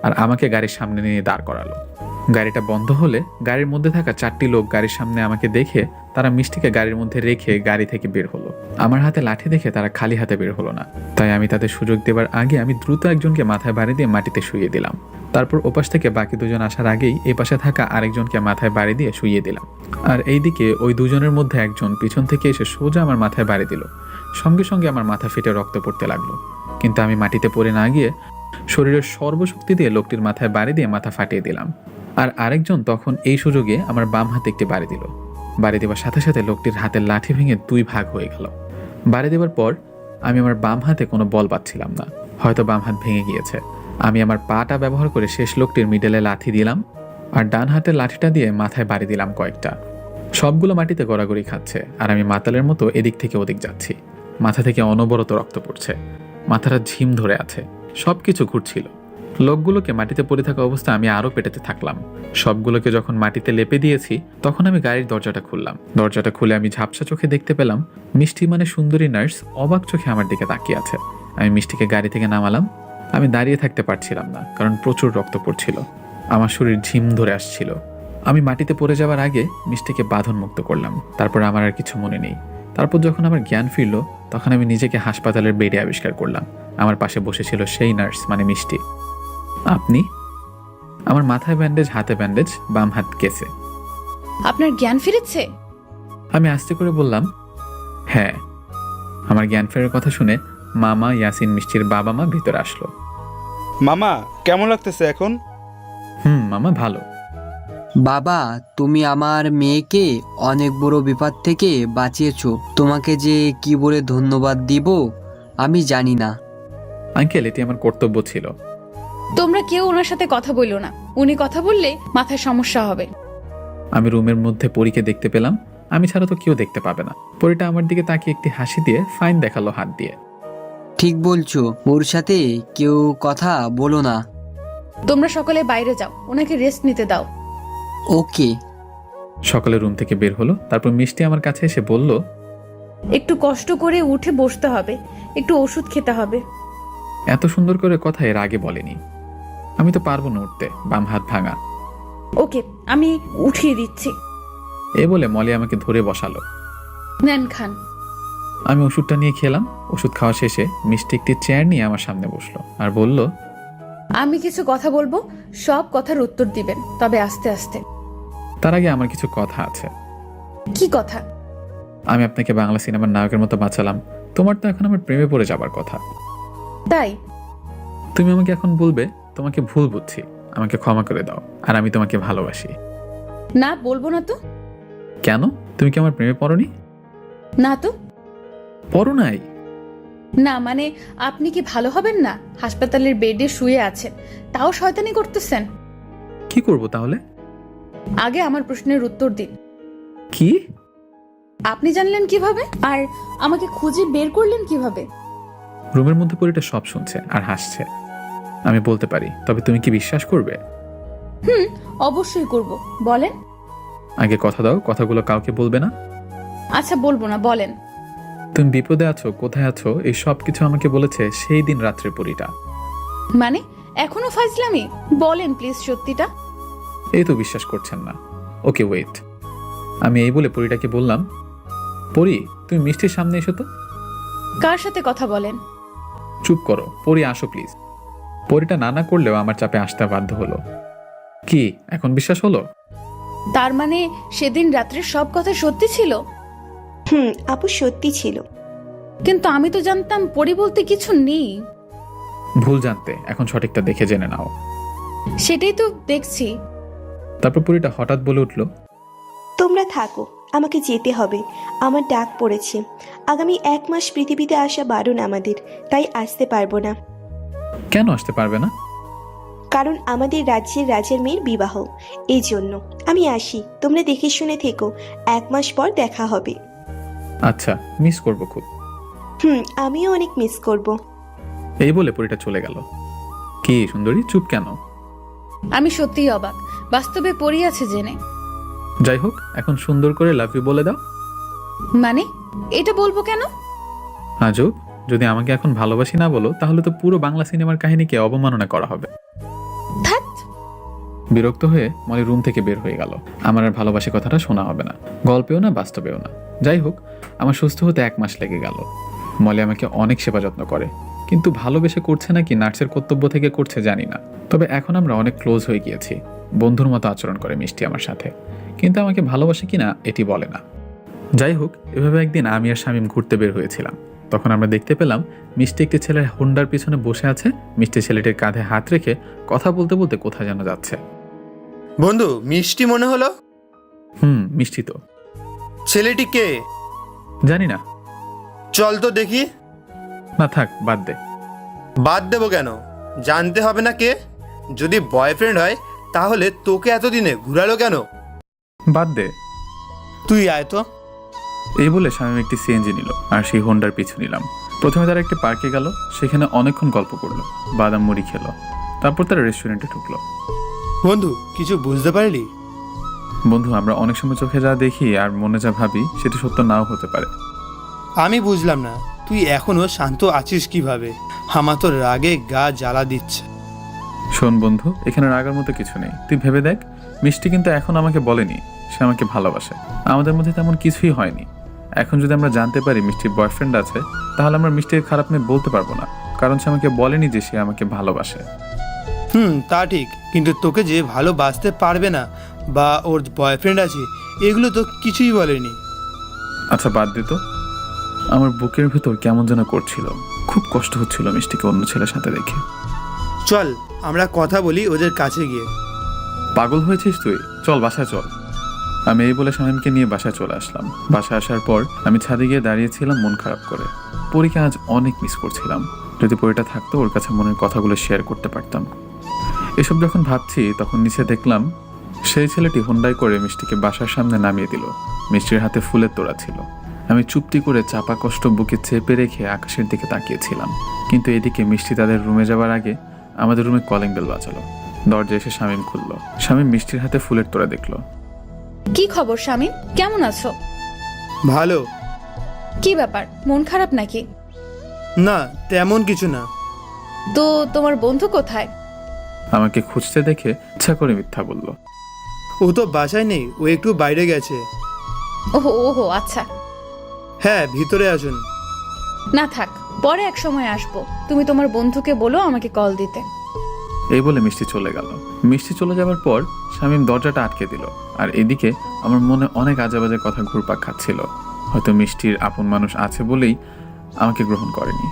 আর আমাকে গাড়ির সামনে নিয়ে দাঁড় করালো। গাড়িটা বন্ধ হলে গাড়ির মধ্যে থাকা 4টি লোক গাড়ির সামনে আমাকে দেখে তারা মিষ্টিকে গাড়ির মধ্যে রেখে গাড়ি থেকে বের হলো। আমার হাতে লাঠি দেখে তারা খালি হাতে বের হলো না, তাই আমি তাদের সুযোগ দেবার আগে আমি দ্রুত একজনকে মাথায় বাড়ি দিয়ে মাটিতে শুইয়ে দিলাম। তারপর ওপাশ থেকে বাকি দুজন আসার আগেই এই পাশে থাকা আরেকজনকে মাথায় বাড়ি দিয়ে শুইয়ে দিলাম। আর এইদিকে ওই দুজনের মধ্যে একজন পিছন থেকে এসে সোজা আমার মাথায় বাড়ি দিল। সঙ্গে সঙ্গে আমার মাথা ফেটে রক্ত পড়তে লাগলো, কিন্তু আমি মাটিতে পড়ে না গিয়ে শরীরের সর্বশক্তি দিয়ে লোকটির মাথায় বাড়ি দিয়ে মাথা ফাটিয়ে দিলাম। আর আরেকজন তখন এই সুযোগে আমার বাম হাতে একটি বাড়ি দিল। বাড়ি দেওয়ার সাথে সাথে লোকটির হাতের লাঠি ভেঙে 2 ভাগ হয়ে গেল। বাড়ি দেওয়ার পর আমি আমার বাম হাতে কোনো বল পাচ্ছিলাম না, হয়তো বাম হাত ভেঙে গিয়েছে। আমি আমার পাটা ব্যবহার করে শেষ লোকটির মিডলে লাথি দিলাম, আর ডান হাতের লাঠিটা দিয়ে মাথায় বাড়ি দিলাম কয়েকটা। সবগুলো মাটিতে গড়াগড়ি খাচ্ছে আর আমি মাতালের মতো এদিক থেকে ওদিক যাচ্ছি। মাথা থেকে অনবরত রক্ত পড়ছে, মাথাটা ঝিম ধরে আছে, সবকিছু ঘুরছিল। লোকগুলোকে মাটিতে পড়ে থাকা অবস্থা আমি আরো পেটাতে থাকলাম। সবগুলোকে যখন মাটিতে লেপে দিয়েছি তখন আমি গাড়ির দরজাটা খুললাম। দরজাটা খুলে আমি ঝাপসা চোখে দেখতে পেলাম মিষ্টি মানে সুন্দরী নার্স অবাক চোখে আমার দিকে তাকিয়ে আছে। আমি মিষ্টিকে গাড়ি থেকে নামালাম। আমি দাঁড়িয়ে থাকতে পারছিলাম না, কারণ প্রচুর রক্ত পড়ছিল, আমার শরীর ঝিম ধরে আসছিল। আমি মাটিতে পড়ে যাওয়ার আগে মিষ্টিকে বাঁধন মুক্ত করলাম। তারপর আমার আর কিছু মনে নেই। তারপর যখন আমার জ্ঞান ফিরল তখন আমি নিজেকে হাসপাতালের বেডে আবিষ্কার করলাম। আমার পাশে বসেছিল সেই নার্স মানে মিষ্টি। আপনি? আমার মাথায় ব্যান্ডেজ, হাতে ব্যান্ডেজ, বাম হাত কেসে। আপনার জ্ঞান ফিরেছে? আমি আস্তে করে বললাম, হ্যাঁ। আমার জ্ঞান ফেরার কথা শুনে মামা, ইয়াসিন, মিষ্টির বাবা মা ভিতরে আসলো। মামা কেমন লাগতেছে এখন? মামা ভালো। বাবা, তুমি আমার মেয়েকে অনেক বড় বিপদ থেকে বাঁচিয়েছো। তোমাকে যে কি বলে ধন্যবাদ দিব আমি জানি না। আঙ্কেল, এটি আমার কর্তব্য ছিল। তোমরা কেউ ওনার সাথে কথা বললো না, উনি কথা বললে মাথায় সমস্যা হবে। আমি রুমের মধ্যে পরীকে দেখতে পেলাম, আমি ছাড়া তো কেউ দেখতে পাবে না। পরীটা আমার দিকে তাকিয়ে একটি হাসি দিয়ে ফাইন দেখালো হাত দিয়ে। ঠিক বলছো, ওর সাথে কেউ কথা বলো না। তোমরা সকলে বাইরে যাও, ওনাকে রেস্ট নিতে দাও। ওকে। সকালে রুম থেকে বের হলো। তারপর মিষ্টি আমার কাছে এসে বলল, একটু কষ্ট করে উঠে বসতে হবে, একটু ওষুধ খেতে হবে। এত সুন্দর করে কথা এর আগে বলেনি। আমি তো পারবো না উঠতে, বাম হাত ভাঙা। ওকে, আমি উঠিয়ে দিচ্ছি। এ বলে মলি আমাকে ধরে বসালো। নেন, খান। আমি ওষুধটা নিয়ে খেলাম। ওষুধ খাওয়া শেষে মিষ্টি একটি চেয়ার নিয়ে আমার সামনে বসলো আর বলল, আমি কিছু কথা বলবো, সব কথার উত্তর দিবেন, তবে আস্তে আস্তে। তার আগে আমার কিছু কথা আছে। কি কথা? আমি আপনাকে বাংলা সিনেমার নায়কের মতো বাঁচালাম, তোমার তো এখন আমার প্রেমে পড়ে যাবার কথা। তাই? তুমি আমাকে এখন বলবে তোমাকে ভুল বুঝছি, আমাকে ক্ষমা করে দাও, আর আমি তোমাকে ভালোবাসি। না, বলবো না তো। কেন? তুমি কি আমার প্রেমে পড়নি? না তো। পড়ো নাই? না মানে, আপনি কি ভালো হবেন না? হাসপাতালের বেডে শুয়ে আছেন, তাও শয়তানি করতেছেন। কি করব তাহলে? আগে আমার প্রশ্নের উত্তর দিন। কি? আপনি জানলেন কিভাবে? আর আমাকে খুঁজে বের করলেন কিভাবে? রুমের মধ্যে পরিটা সব শুনছে আর হাসছে। আমি বলতে পারি, তবে তুমি কি বিশ্বাস করবে? অবশ্যই করব, বলেন। আগে কথা দাও, কথাগুলো কাউকে বলবে না। আচ্ছা, বলবো না, বলেন। তুমি বিপদে আছো, কোথায় আছো, এই সব কিছু আমাকে বলেছে সেই দিন রাত্রে পরিটা। মানে এখনো ফাজলামি? বলেন প্লিজ সত্যিটা। এই তো বিশ্বাস করছেন না। Okay wait. আমি এই বলে পরিটাকে বললাম, পরি তুমি মিষ্টির সামনে এসো তো। কার সাথে কথা বলেন? চুপ করো, পরি আসো প্লিজ। পরিটা না করলেও আমার চাপে আসতে বাধ্য হলো। কি এখন বিশ্বাস হলো? তার মানে সেদিন রাত্রে সব কথা সত্যি ছিল? আপু সত্যি ছিল। কিন্তু আমি তো জানতাম পরি বলতে কিছু নেই। ভুল জানতে, এখন সঠিকটা দেখে জেনে নাও। সেটাই তো দেখছি। তারপর পরিটা হঠাৎ বলে উঠল, তোমরা থাকো, আমাকে যেতে হবে, আমার ডাক পড়েছে। আগামী 1 মাস পৃথিবীতে আসা বারণ আমাদের, তাই আসতে পারবো না। কেন আসতে পারবে না? কারণ আমাদের রাজ্যের রাজার মেয়ের বিবাহ, এই জন্য। আমি আসি, তোমরা দেখে শুনে থেকো, 1 মাস পর দেখা হবে। আচ্ছা, মিস করবো খুব। আমিও অনেক মিস করব। এই বলে পরিটা চলে গেল। কি সুন্দরী, চুপ কেন? আমি সত্যিই অবাক, বাস্তবে পরি আছে জেনে। যাই হোক, এখন সুন্দর করে লাভ ইউ বলে দাও। মানে এটা বলবো কেন? আজব, যদি আমাকে এখন ভালোবাসি না বলো তাহলে তো পুরো বাংলা সিনেমার কাহিনীকে অবমাননা করা হবে। ধ্যাৎ। বিরক্ত হয়ে মলি রুম থেকে বের হয়ে গেল। আমার আর ভালোবাসি কথাটা শোনা হবে না, গল্পেও না, বাস্তবেও না। যাই হোক, আমার সুস্থ হতে 1 মাস লেগে গেল। মলি আমাকে অনেক সেবা যত্ন করে, কিন্তু ভালোবেসে করছে নাকি নার্সের কর্তব্য থেকে করছে জানি না। তবে এখন আমরা অনেক ক্লোজ হয়ে গিয়েছি। বন্ধুর মতো আচরণ করে মিষ্টি আমার সাথে, কিন্তু আমাকে ভালোবাসে কিনা এটি বলে না। যাই হোক, এভাবে একদিন আমি আর শামীম ঘুরতে বের হয়েছিলাম। তখন আমরা দেখতে পেলাম মিষ্টি একটি ছেলের হোন্ডার পিছনে বসে আছে। মিষ্টি ছেলেটির কাঁধে হাত রেখে কথা বলতে বলতে কোথায় যেন যাচ্ছে। বন্ধু, মিষ্টি মনে হলো। মিষ্টি তো। ছেলেটি কে? জানি না। চল তো দেখি। না থাক, বাদ দে। বাদ দেবো কেন? জানতে হবে না কে? যদি বয়ফ্রেন্ড হয় তাহলে তোকে এতদিনে ঘুরালো কেন? বাদ দে। তুই আয় তো। এই বলে শামীম একটি সিএনজি নিল আর সেই হোন্ডার পিছু নিলাম। প্রথমে তারা একটি পার্কে গেল, সেখানে অনেকক্ষণ গল্প করলো, বাদাম মুড়ি খেলো। তারপর তারা রেস্টুরেন্টে ঢুকলো। বন্ধু, কিছু বুঝতে পারলি? বন্ধু, আমরা অনেক সময় চোখে যা দেখি আর মনে যা ভাবি সেটা সত্য নাও হতে পারে। আমি বুঝলাম না তুই এখনো শান্ত আছিস কিভাবে। আমার তো রাগে গা জ্বালা দিচ্ছে। শোন বন্ধু, এখানে রাগার মতো কিছু নেই। তুই ভেবে দেখ, মিষ্টি কিন্তু এখন আমাকে বলেনি সে আমাকে ভালোবাসে। আমাদের মধ্যে তেমন কিছুই হয়নি। এখন যদি আমরা জানতে পারি মিষ্টির বয়ফ্রেন্ড আছে, তাহলে আমরা মিষ্টির খারাপ মেয়ে বলতে পারবো না, কারণ সে আমাকে বলেনি যে সে আমাকে ভালোবাসে। তা ঠিক, কিন্তু তোকে যে ভালোবাসতে পারবে না বা ওর বয়ফ্রেন্ড আছে এগুলো তো কিছুই বলেনি। আচ্ছা বাদ দে তো। আমার বুকের ভেতর কেমন যেন করছিল, খুব কষ্ট হচ্ছিল মিষ্টিকে অন্য ছেলের সাথে দেখে। চল আমরা কথা বলি ওদের কাছে গিয়ে। পাগল হয়েছিস তুই? চল বাসায় চল। আমি এই বলে শামীমকে নিয়ে বাসায় চলে আসলাম। বাসায় আসার পর আমি ছাদে গিয়ে দাঁড়িয়েছিলাম মন খারাপ করে। পরীকে আজ অনেক মিস করছিলাম। যদি পরীটা থাকতো ওর কাছে মনের কথাগুলো শেয়ার করতে পারতাম। এসব যখন ভাবছি তখন নিচে দেখলাম সেই ছেলেটি হোন্ডায় করে মিষ্টিকে বাসার সামনে নামিয়ে দিল। মিষ্টির হাতে ফুলের তোড়া ছিল। আমি চুপটি করে চাপা কষ্ট বুকে চেপে রেখে আকাশের দিকে তাকিয়েছিলাম। কিন্তু এদিকে মিষ্টি তাদের রুমে যাওয়ার আগে আমাদের রুমে কলিং বেল বাজালো। দরজা এসে শামীম খুললো। শামীম মিষ্টির হাতে ফুলের তোড়া দেখলো। কি খবর শামীম, কেমন আছো? ভালো। কি ব্যাপার, মন খারাপ নাকি? না, তেমন কিছু না। তো তোমার বন্ধু কোথায়? আমাকে খুঁজতে দেখে ইচ্ছা করে মিথ্যা বলল। ও তো বাসায় নেই, ও একটু বাইরে গেছে। ওহো ওহো, আচ্ছা। হ্যাঁ, ভিতরে আসুন। না থাক, পরে এক সময় আসবো। তুমি তোমার বন্ধুকে বলো আমাকে কল দিতে। এই বলে মিষ্টি চলে গেল। মিষ্টি চলে যাওয়ার পর শামীম দরজাটা আটকে দিল। আর এদিকে আমার মনে অনেক আজেবাজে কথা ঘুরপাক খাচ্ছিল। হয়তো মিষ্টির আপন মানুষ আছে বলেই আমাকে গ্রহণ করেনি,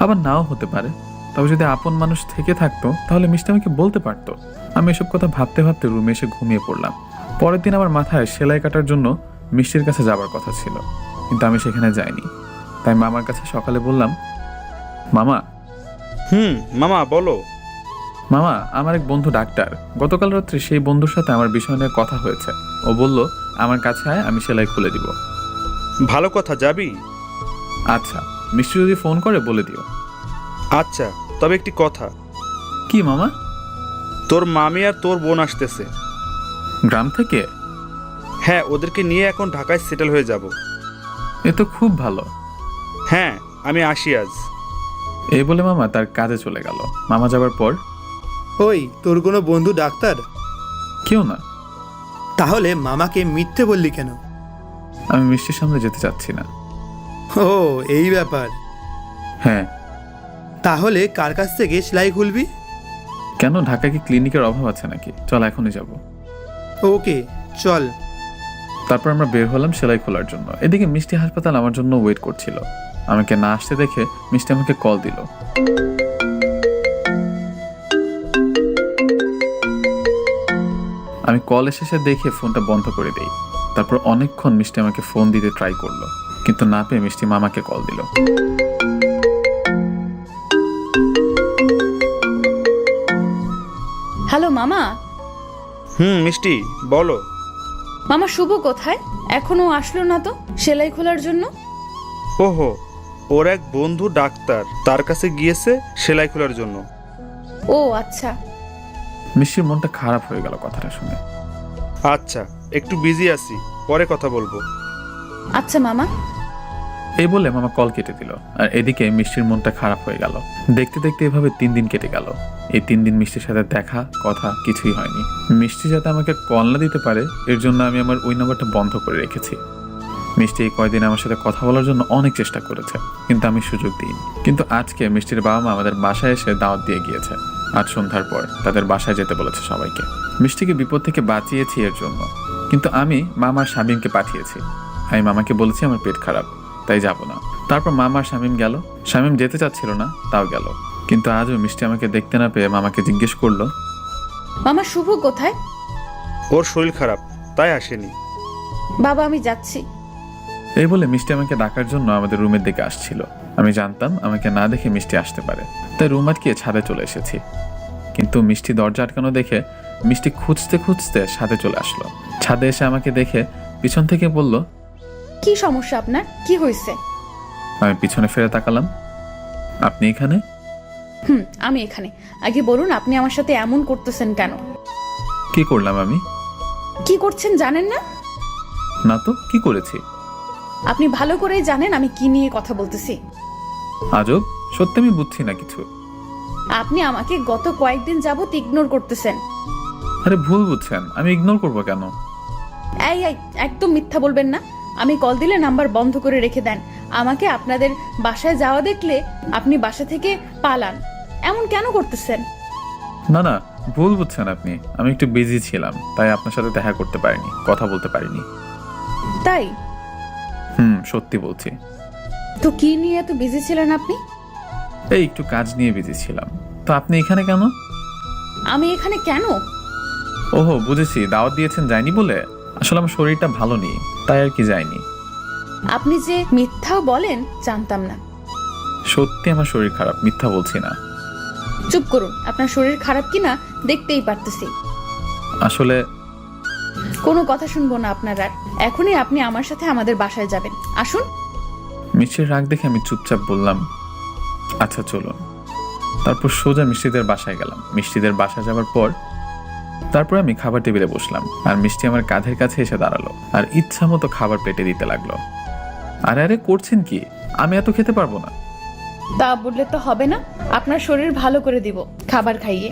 আবার নাও হতে পারে। তবে যদি আপন মানুষ থেকে থাকতো তাহলে মিষ্টি আমাকে বলতে পারতো। আমি এসব কথা ভাবতে ভাবতে রুমে এসে ঘুমিয়ে পড়লাম। পরের দিন আমার মাথায় সেলাই কাটার জন্য মিষ্টির কাছে যাবার কথা ছিল, কিন্তু আমি সেখানে যাইনি। তাই মামার কাছে সকালে বললাম, মামা। মামা বলো। মামা, আমার এক বন্ধু ডাক্তার। গতকাল রাত্রে সেই বন্ধুর সাথে আমার বিষয় নিয়ে কথা হয়েছে। ও বলল আমার কাছে আয়, আমি সেলাই খুলে দিব। ভালো কথা, যাবি? আচ্ছা, মিষ্টি যদি ফোন করে বলে দিও। আচ্ছা, তবে একটি কথা। কি মামা? তোর মামি আর তোর বোন আসতেছে গ্রাম থেকে? হ্যাঁ, ওদেরকে নিয়ে এখন ঢাকায় সেটেল হয়ে যাব। এ তো খুব ভালো। হ্যাঁ, আমি আসি আজ। এই বলে মামা তার কাজে চলে গেল। মামা যাবার পর, ওই তোর কোনো বন্ধু ডাক্তার? কেউ না। তাহলে মামাকে মিথ্যে বললি কেন? আমি মিষ্টির সামনে যেতে চাচ্ছি না। ও, এই ব্যাপার। হ্যাঁ। তাহলে কার কাছ থেকে সেলাই খুলবি? কেন, ঢাকায় কি ক্লিনিকের অভাব আছে নাকি? চল এখনই যাব। ওকে, চল। তারপর আমরা বের হলাম সেলাই খোলার জন্য। এদিকে মিষ্টি হাসপাতাল আমার জন্য ওয়েট করছিল। আমাকে না আসতে দেখে মিষ্টি আমাকে কল দিল। আমি কল এসে দেখে ফোনটা বন্ধ করে দেই। তারপর অনেকক্ষণ মিষ্টি আমাকে ফোন দিতে ট্রাই করলো, কিন্তু না পেয়ে মিষ্টি মামাকে কল দিল। হ্যালো মামা। মিষ্টি বলো। মামা, শুভ কোথায়? এখনো আসলো না তো সেলাই খোলার জন্য? ওহো, ওর এক বন্ধু ডাক্তার, তার কাছে গিয়েছে সেলাই খোলার জন্য। ও আচ্ছা। মিষ্টির মনটা খারাপ হয়ে গেল কথাটা শুনে। আচ্ছা, একটু বিজি আছি, পরে কথা বলবো। আচ্ছা মামা। এই বলে মামা কল কেটে দিল। আর এদিকে মিষ্টির মনটা খারাপ হয়ে গেল। দেখতে দেখতে এভাবে 3 দিন কেটে গেল। এই 3 দিন মিষ্টির সাথে দেখা কথা কিছুই হয়নি। মিষ্টি যাতে আমাকে কল না দিতে পারে এর জন্য আমি আমার ওই নাম্বারটা বন্ধ করে রেখেছি। মিষ্টি এই কয়দিন আমার সাথে কথা বলার জন্য অনেক চেষ্টা করেছে, কিন্তু আমি সুযোগ দিইনি। কিন্তু আজকে মিষ্টির বাবা মা আমাদের বাসায় এসে দাওয়াত দিয়ে গিয়েছে। আজ সন্ধ্যার পর তাদের বাসায় যেতে বলেছে সবাইকে। মিষ্টিকে বিপদ থেকে বাঁচিয়েছি এর জন্য, কিন্তু আমি মামার শামীমকে পাঠিয়েছি। আমি মামাকে বলেছি আমার পেট খারাপ, তাই যাব না। তারপর মামার শামীম গেল। শামীম যেতে চাচ্ছিল না, তাও গেল। কিন্তু আজও মিষ্টি আমাকে দেখতে না পেয়ে মামাকে জিজ্ঞেস করলো, মামা শুভ কোথায়? ওর শরীর খারাপ, তাই আসেনি। বাবা আমি যাচ্ছি। এই বলে মিষ্টি আমাকে ডাকার জন্য আমাদের রুমের দিকে আসছিল। আমি জানতাম আমাকে না দেখে মিষ্টি আসতে পারে, তাই রুম আটকিয়ে ছাদে চলে এসেছি। কিন্তু মিষ্টি দরজা আটকানো দেখে মিষ্টি খুঁজতে খুঁজতে ছাদে চলে আসলো। ছাদে এসে আমাকে দেখে পিছন থেকে বলল, কি সমস্যা আপনার? কি হয়েছে? আমি পিছনে ফিরে তাকালাম। আপনি এখানে? আমি এখানে। আগে বলুন, আপনি আমার সাথে এমন করতেছেন কেন? কি করলাম আমি? কি করছেন জানেন না? না তো, কি করেছি? আপনি ভালো করেই জানেন আমি কি নিয়ে কথা বলতেছি। আজব, সত্যি আমি বুঝছি না কিছু। আপনি আমাকে গত কয়েকদিন যাবত ইগনোর করতেছেন। আরে ভুল বুঝছেন, আমি ইগনোর করবো কেন? এই একদম মিথ্যা বলবেন না। আমি কল দিলে নাম্বার বন্ধ করে রেখে দেন। আমাকে আপনাদের বাসায় যাওয়া দেখলে আপনি বাসা থেকে পালান। এমন কেন করতেছেন? না না, ভুল বুঝছেন আপনি। আমি একটু বিজি ছিলাম, তাই আপনার সাথে দেখা করতে পারিনি, কথা বলতে পারিনি। তাই? সত্যি বলছি। তো কি নিয়ে এত বিজি ছিলেন আপনি? এই একটু কাজ নিয়ে বিজি ছিলাম। তো আপনি এখানে কেন? আমি এখানে কেন? ওহো, বুঝেছি, দাওয়াত দিয়েছেন যায়নি বলে। আসলে আমার শরীরটা ভালো নেই, তাই আর কি যায়নি। আপনি যে মিথ্যাও বলেন জানতাম না। সত্যি আমার শরীর খারাপ, মিথ্যা বলছি না। চুপ করুন, আপনার শরীর খারাপ কিনা দেখতেই পারতেছি। আসলে কোনো কথা শুনবো না আপনার আর। এখনই আপনি আমার সাথে আমাদের বাসায় যাবেন। আসুন। মিষ্টির রাগ দেখে আমি চুপচাপ বললাম, আচ্ছা চলুন। তারপর সোজা মিষ্টিদের বাসায় গেলাম। মিষ্টিদের বাসায় যাওয়ার পর তারপর আমি খাবার টেবিলে বসলাম, আর মিষ্টি আমার কাঁধের কাছে এসে দাঁড়ালো আর ইচ্ছা মতো খাবার প্লেটে দিতে লাগলো। আরে করছেন কি? আমি এত খেতে পারবো না। তা বললে তো হবে না। আপনার শরীর ভালো করে দিব খাবার খাইয়ে।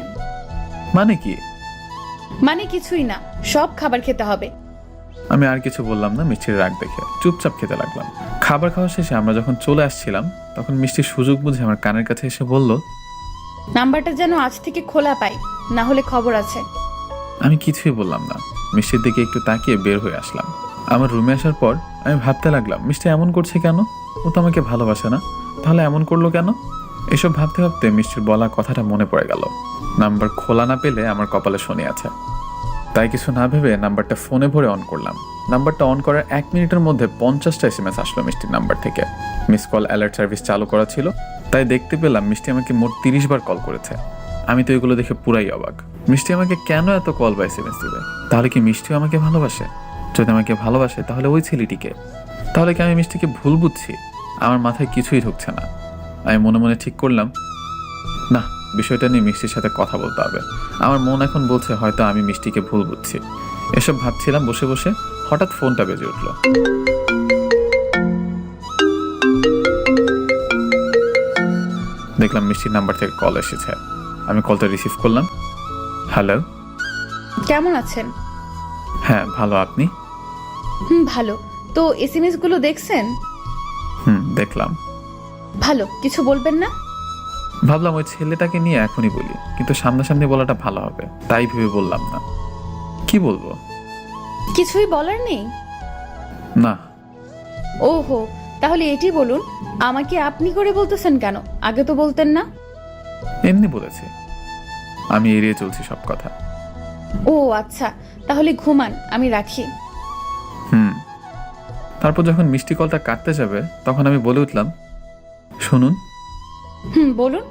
মানে কি? মানে কিছুই না, সব খাবার খেতে হবে। আমি আর কিছু বললাম না। মিষ্টির রাগ দেখে চুপচাপ খেতে লাগলাম। খাবার খাওয়া শেষে আমরা যখন চলে আসছিলাম, তখন মিষ্টির সুযোগ বুঝে আমার কানের কাছে এসে বলল, নাম্বারটা যেন আজ থেকে খোলা পাই, না হলে খবর আছে। আমি কিছুই বললাম না। মিষ্টির দিকে একটু তাকিয়ে বের হয়ে আসলাম। আমার রুমে আসার পর আমি ভাবতে লাগলাম, মিষ্টি এমন করছে কেন? ও তো আমাকে ভালোবাসে না, তাহলে এমন করলো কেন? এসব ভাবতে ভাবতে মিষ্টির বলা কথাটা মনে পড়ে গেল, নাম্বার খোলা না পেলে আমার কপালে শনি আছে। তাই কিছু না ভেবে নাম্বারটা ফোনে ভরে অন করলাম। নাম্বারটা অন করার 1 মিনিটের মধ্যে 50টা SMS আসলো মিষ্টির নাম্বার থেকে। মিস কল অ্যালার্ট সার্ভিস চালু করা ছিল, তাই দেখতে পেলাম মিষ্টি আমাকে মোট 30 বার কল করেছে। আমি তো এগুলো দেখে পুরাই অবাক। মিষ্টি আমাকে কেন এত কল বা SMS দিবে? তাহলে কি মিষ্টিও আমাকে ভালোবাসে? যদি আমাকে ভালোবাসে তাহলে ওই ছেলেটিকে। তাহলে কি আমি মিষ্টিকে ভুল বুঝছি? আমার মাথায় কিছুই ঢুকছে না। আমি মনে মনে ঠিক করলাম, না, বিষয়টা নিয়ে মিষ্টির সাথে কথা বলতে হবে। আমার মন এখন বলছে হয়তো আমি মিষ্টিকে ভুল বুঝছি। এসব ভাবছিলাম বসে বসে, হঠাৎ ফোনটা বেজে উঠলো। দেখলাম মিষ্টির নাম্বার থেকে কল এসেছে। আমি কলটা রিসিভ করলাম। হ্যালো, কেমন আছেন? হ্যাঁ ভালো, আপনি? ভালো। তো SMS গুলো দেখছেন? দেখলাম। ভালো, কিছু বলবেন না? ভাবলাম ওই ছেলেটাকে নিয়ে এখনই বলি, কিন্তু সামনাসামনি বলাটা ভালো হবে, তাই ভেবে বললাম না। কি বলবো? কিছুই বলার নেই? না। ওহো, তাহলে এটি বলুন, আমাকে আপনি করে বলতেছেন কেন? আগে তো বলতেন না। এমনি বলেছি, আমি এড়িয়ে চলছি সব কথা। ও আচ্ছা, তাহলে ঘুমান, আমি রাখি। তারপর যখন মিষ্টি কলটা কাটতে যাবে, তখন আমি বলে উঠলাম, শুনুন। বলুন।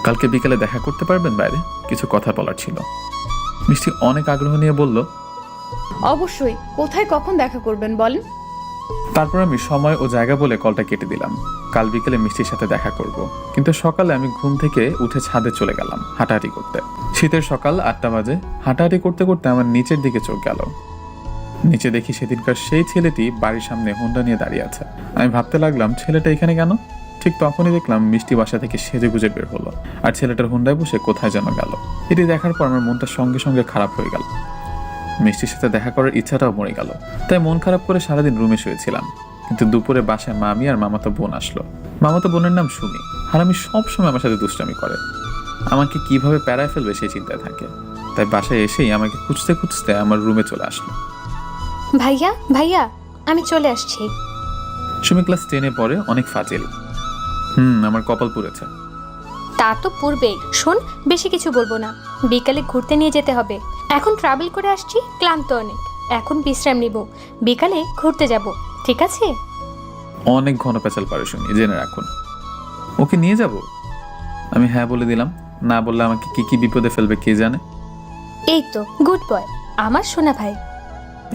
কালকে বিকেলে দেখা করতে পারবেন? বাইরে কিছু কথা বলার ছিল। মিষ্টি অনেক আগ্রহ নিয়ে বলল, অবশ্যই। কোথায় কখন দেখা করবেন বলেন? তারপর আমি সময় ও জায়গা বলে কলটা কেটে দিলাম। কাল বিকেলে মিষ্টির সাথে দেখা করব, কিন্তু সকালে আমি ঘুম থেকে উঠে ছাদে চলে গেলাম হাঁটাহাঁটি করতে। শীতের সকাল 8টা বাজে। হাঁটাহাঁটি করতে করতে আমার নিচের দিকে চোখ গেল। নিচে দেখি সেদিনকার সেই ছেলেটি বাড়ির সামনে হোন্ডা নিয়ে দাঁড়িয়ে আছে। আমি ভাবতে লাগলাম, ছেলেটা এখানে কেন? ঠিক তখনই দেখলাম মিষ্টি বাসা থেকে সেজে গুজে বের হলো, আর ছেলেটার হোন্ডায় বসে কোথায় যেন গেল। এটি দেখার পর আমার মনটা সঙ্গে সঙ্গে খারাপ হয়ে গেল। মিষ্টির সাথে দেখা করার ইচ্ছাটাও মরে গেল। তাই মন খারাপ করে সারাদিন রুমে শুয়েছিলাম। কিন্তু দুপুরে বাসায় মামি আর মামাতো বোন আসলো। মামাতো বোনের নাম সুমি, আর আমি সবসময় আমার সাথে দুষ্টামি করে। আমাকে কিভাবে প্যারায় ফেলবে সেই চিন্তায় থাকে। তাই বাসায় এসেই আমাকে খুঁজতে খুঁজতে আমার রুমে চলে আসলো। ভাইয়া ভাইয়া, আমি চলে আসছি। সুমি ক্লাস 10-এ পড়ে, অনেক ফাজিল। আমার কপাল পুড়েছে। তা তো পূর্বেই। শোন, বেশি কিছু বলবো না, বিকালে ঘুরতে নিয়ে যেতে হবে। এখন ট্রাভেল করে আসছি, ক্লান্ত অনেক, এখন বিশ্রাম নিব, বিকালে ঘুরতে যাব, ঠিক আছে? অনেক ঘন পেঁচাল পারে সুমি, জেনে রাখুন। ওকে নিয়ে যাব? আমি হ্যাঁ বলে দিলাম। না বললে আমাকে কি কি বিপদে ফেলবে কে জানে। এই তো গুড বয়, আমার সোনা ভাই।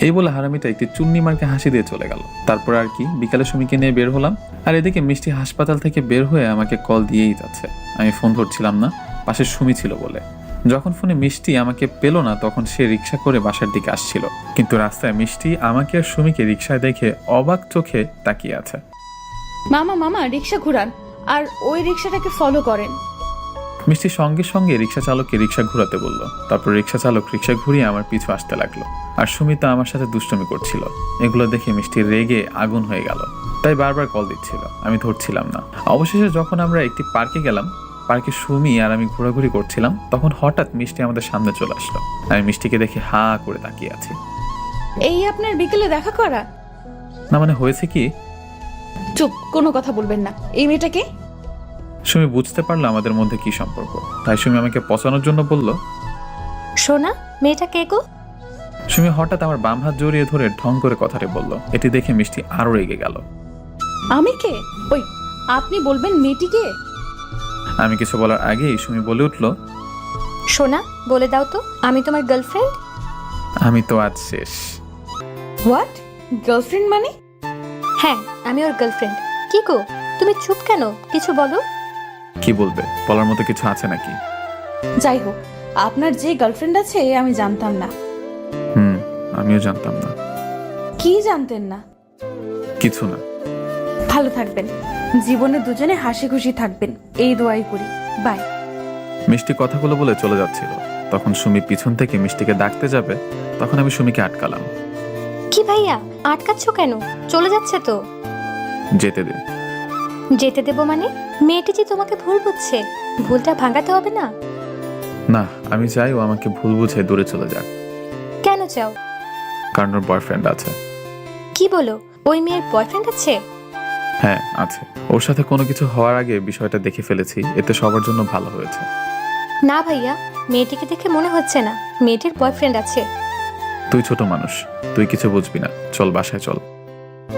এই বলে হারামিটা একটি চুন্নি মার্কে হাসি দিয়ে চলে গেল। তারপর আর কি, বিকালে সুমিকে নিয়ে বের হলাম। আর এদিকে মিষ্টি হাসপাতাল থেকে বের হয়ে আমাকে কল দিয়েই যাচ্ছে। আমি ফোন ধরছিলাম না, পাশে সুমি ছিল বলে। যখন ফোনে মিষ্টি আমাকে পেল না, তখন সে রিক্সা করে বাসার দিকে আসছিল। কিন্তু রাস্তায় মিষ্টি আমাকে আর সুমিকে রিক্সায় দেখে অবাক চোখে তাকিয়ে আছে। মামা মামা রিক্সা ঘুরান আর ওই রিক্সাটাকে ফলো করেন। মিষ্টি সঙ্গে সঙ্গে রিক্সা চালককে রিক্সা ঘুরাতে বলল। তারপর রিক্সা চালক রিক্সা ঘুরিয়ে আমার পিছু আসতে লাগলো। আর সুমিতা আমার সাথে দুষ্টুমি করছিল। এগুলো দেখে মিষ্টি রেগে আগুন হয়ে গেল, তাই বারবার কল দিচ্ছিল। আমি ধরছিলাম না। অবশেষে যখন আমরা একটি পার্কে গেলাম, পার্কে সুমি আর আমি ঘোরাঘুরি করছিলাম, তখন হঠাৎ মিষ্টি আমাদের সামনে চলে আসলো। আমি মিষ্টিকে দেখে হা করে তাকিয়ে আছি। এই আপনার বিকেলে দেখা করা? না মানে হয়েছে কি? চুপ, কোনো কথা বলবেন না। এই মেয়েটাকে? সুমি বুঝতে পারলো আমাদের মধ্যে কি সম্পর্ক, তাই সুমি আমাকে পচানোর জন্য বলল, সোনা, মেয়েটা কে গো? সুমি হঠাৎ আমার বাম হাত জড়িয়ে ধরে ঢং করে কথাটি বলল। এটি দেখে মিষ্টি আরো রেগে গেল। আমি কে? ওই আপনি বলবেন মেয়েটিকে? আমি কিছু বলার আগেই সুমি বলে উঠল, সোনা, বলে দাও তো, আমি তোমার গার্লফ্রেন্ড। আমি তো আজ শেষ। হোয়াট? গার্লফ্রেন্ড মানে? হ্যাঁ, আমি ওর গার্লফ্রেন্ড। কি গো, তুমি চুপ কেন? কিছু বলো। কি বলবে? বলার মতো কিছু আছে নাকি? যাই হোক, আপনার যে গার্লফ্রেন্ড আছে আমি জানতাম না। আমিও জানতাম না। কি জানতেন না? কিছু না। ভালো থাকবেন, জীবনে দুজনে হাসি খুশি থাকবেন, এই দোয়াই করি। বাই। মিষ্টি কথাগুলো বলে চলে যাচ্ছিল। তখন সুমি পিছন থেকে মিষ্টিকে ডাকতে যাবে, তখন আমি সুমিকে আটকালাম। কি ভাইয়া, আটকাচ্ছ কেন? চলে যাচ্ছে তো। যেতে দে। যেতে দেবো মানে? মেয়েটি যে তোমাকে ভুল বুঝছে, ভুলটা ভাঙাতে হবে না? না, আমি চাই ও আমাকে ভুল বুঝে দূরে চলে যাক। কেন চাও? কারণ ওর বয়ফ্রেন্ড আছে। কি বলো, ওই মেয়ের বয়ফ্রেন্ড আছে? হ্যাঁ আছে। ওর সাথে কোনো কিছু হওয়ার আগে বিষয়টা দেখে ফেলেছি, এতে সবার জন্য ভালো হয়েছে। না ভাইয়া, মেয়েটিকে দেখে মনে হচ্ছে না মেয়েটির বয়ফ্রেন্ড আছে। তুই ছোট মানুষ, তুই কিছু বুঝবি না। চল বাসায় চল।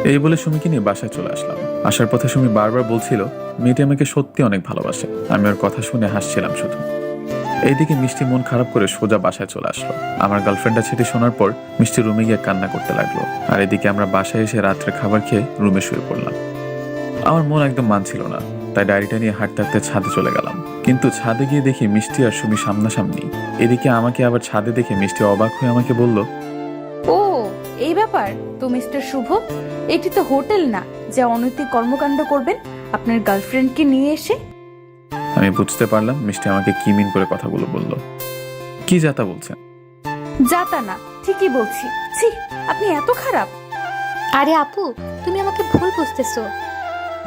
এই বলে সুমিকে নিয়ে বাসায় চলে আসলাম। আসার পথে সুমি বারবার বলছিল মেয়েটি আমাকে সত্যি অনেক ভালোবাসে। আমি ওর কথা শুনে হাসছিলাম শুধু। এইদিকে মিষ্টি মন খারাপ করে সোজা বাসায় চলে আসলো। আমার গার্লফ্রেন্ডটা ছেড়ে শোনার পর মিষ্টি রুমে গিয়ে কান্না করতে লাগলো। আর এদিকে আমরা বাসায় এসে রাত্রে খাবার খেয়ে রুমে শুয়ে পড়লাম। আমার মন একদম মানছিল না, তাই ডায়েরিটা নিয়ে হাঁটতে হাঁটতে ছাদে চলে গেলাম। কিন্তু ছাদে গিয়ে দেখি মিষ্টি আর সুমি সামনাসামনি। এদিকে আমাকে আবার ছাদে দেখে মিষ্টি অবাক হয়ে আমাকে বলল, ও এই ব্যাপার তো মিস্টার শুভ, এটি তো হোটেল না যে অনৈতিক কর্মকাণ্ড করবেন আপনার গার্লফ্রেন্ডকে নিয়ে এসে। আমি বুঝতে পারলাম মিষ্টি আমাকে কি মিন করে কথাগুলো বলল। কি যাতা বলছেন? যাতা না, ঠিকই বলছি। ছি, আপনি এত খারাপ। আরে আপু, তুমি আমাকে ভুল বুঝতেছো।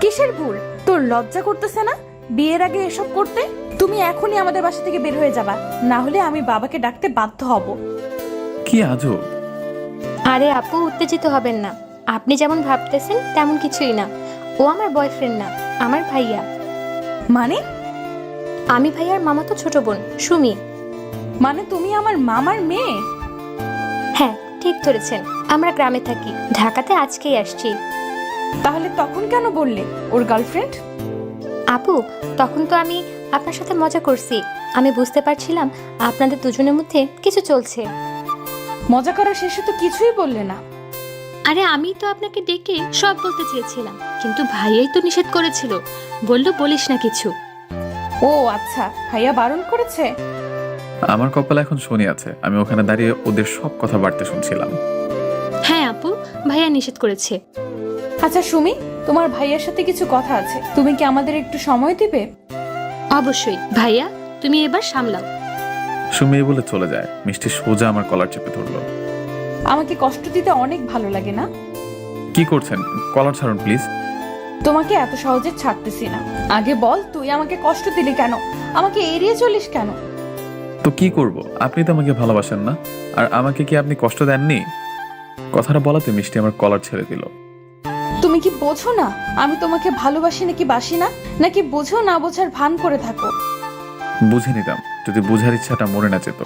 কিসের ভুল? তোর লজ্জা করতেছে না বিয়ের আগে এসব করতে? তুমি এখনই আমাদের বাসা থেকে বের হয়ে যাবা, না হলে আমি বাবাকে ডাকতে বাধ্য হব। কি আজব। আরে আপু, উত্তেজিত হবেন না। আপনি যেমন ভাবতেছেন তেমন কিছুই না। ও আমার বয়ফ্রেন্ড না, আমার ভাইয়া। মানে? আমি ভাইয়ার মামাতো ছোট বোন সুমি। মানে তুমি আমার মামার মেয়ে? হ্যাঁ, ঠিক ধরেছেন। আমরা গ্রামে থাকি, ঢাকাতে আজকেই আসছি। তাহলে তখন কেন বললে ওর গার্লফ্রেন্ড? আপু, তখন তো আমি আপনার সাথে মজা করছি। আমি বুঝতে পারছিলাম আপনাদের দুজনের মধ্যে কিছু চলছে। মজা করা শেষে তো কিছুই বললে না। আরে আমি তো আপনাকে ডেকে সব বলতে চেয়েছিলাম, কিন্তু ভাইয়াই তো নিষেধ করেছিল, বললো বলিস না কিছু। ও আচ্ছা, ভাইয়া বারণ করেছে? আমার কপালে এখন শনি আছে। আমি ওখানে দাঁড়িয়ে ওদের সব কথা বাড়তে শুনছিলাম। হ্যাঁ আপু, ভাইয়া নিষেধ করেছে। আচ্ছা সুমি, তোমার ভাইয়ার সাথে কিছু কথা আছে, তুমি কি আমাদের একটু সময় দিবে? অবশ্যই ভাইয়া, তুমি এবার সামলাও। সুমি বলে চলে যায়। মিষ্টি সোজা আমার কলার চেপে ধরলো। আমাকে কষ্ট দিতে অনেক ভালো লাগে না? কি করছেন? কলার ছাড়ুন প্লিজ। তোমাকে এত সহজে ছাড়তেছি না। আগে বল, তুই আমাকে কষ্ট দিলি কেন? আমাকে এড়িয়ে চলিস কেন? তো কি করব? আপনি তো আমাকে ভালোবাসেন না, আর আমাকে কি আপনি কষ্ট দেননি? কথাটা বলাতে মিষ্টি আমার কলার ছেড়ে দিল। তুমি কি বোঝো না আমি তোমাকে ভালোবাসি নাকি বাসি না? নাকি বোঝো না বোঝার ভান করে থাকো? বুঝে নিতাম যদি বুঝার ইচ্ছাটা মরে না যেত।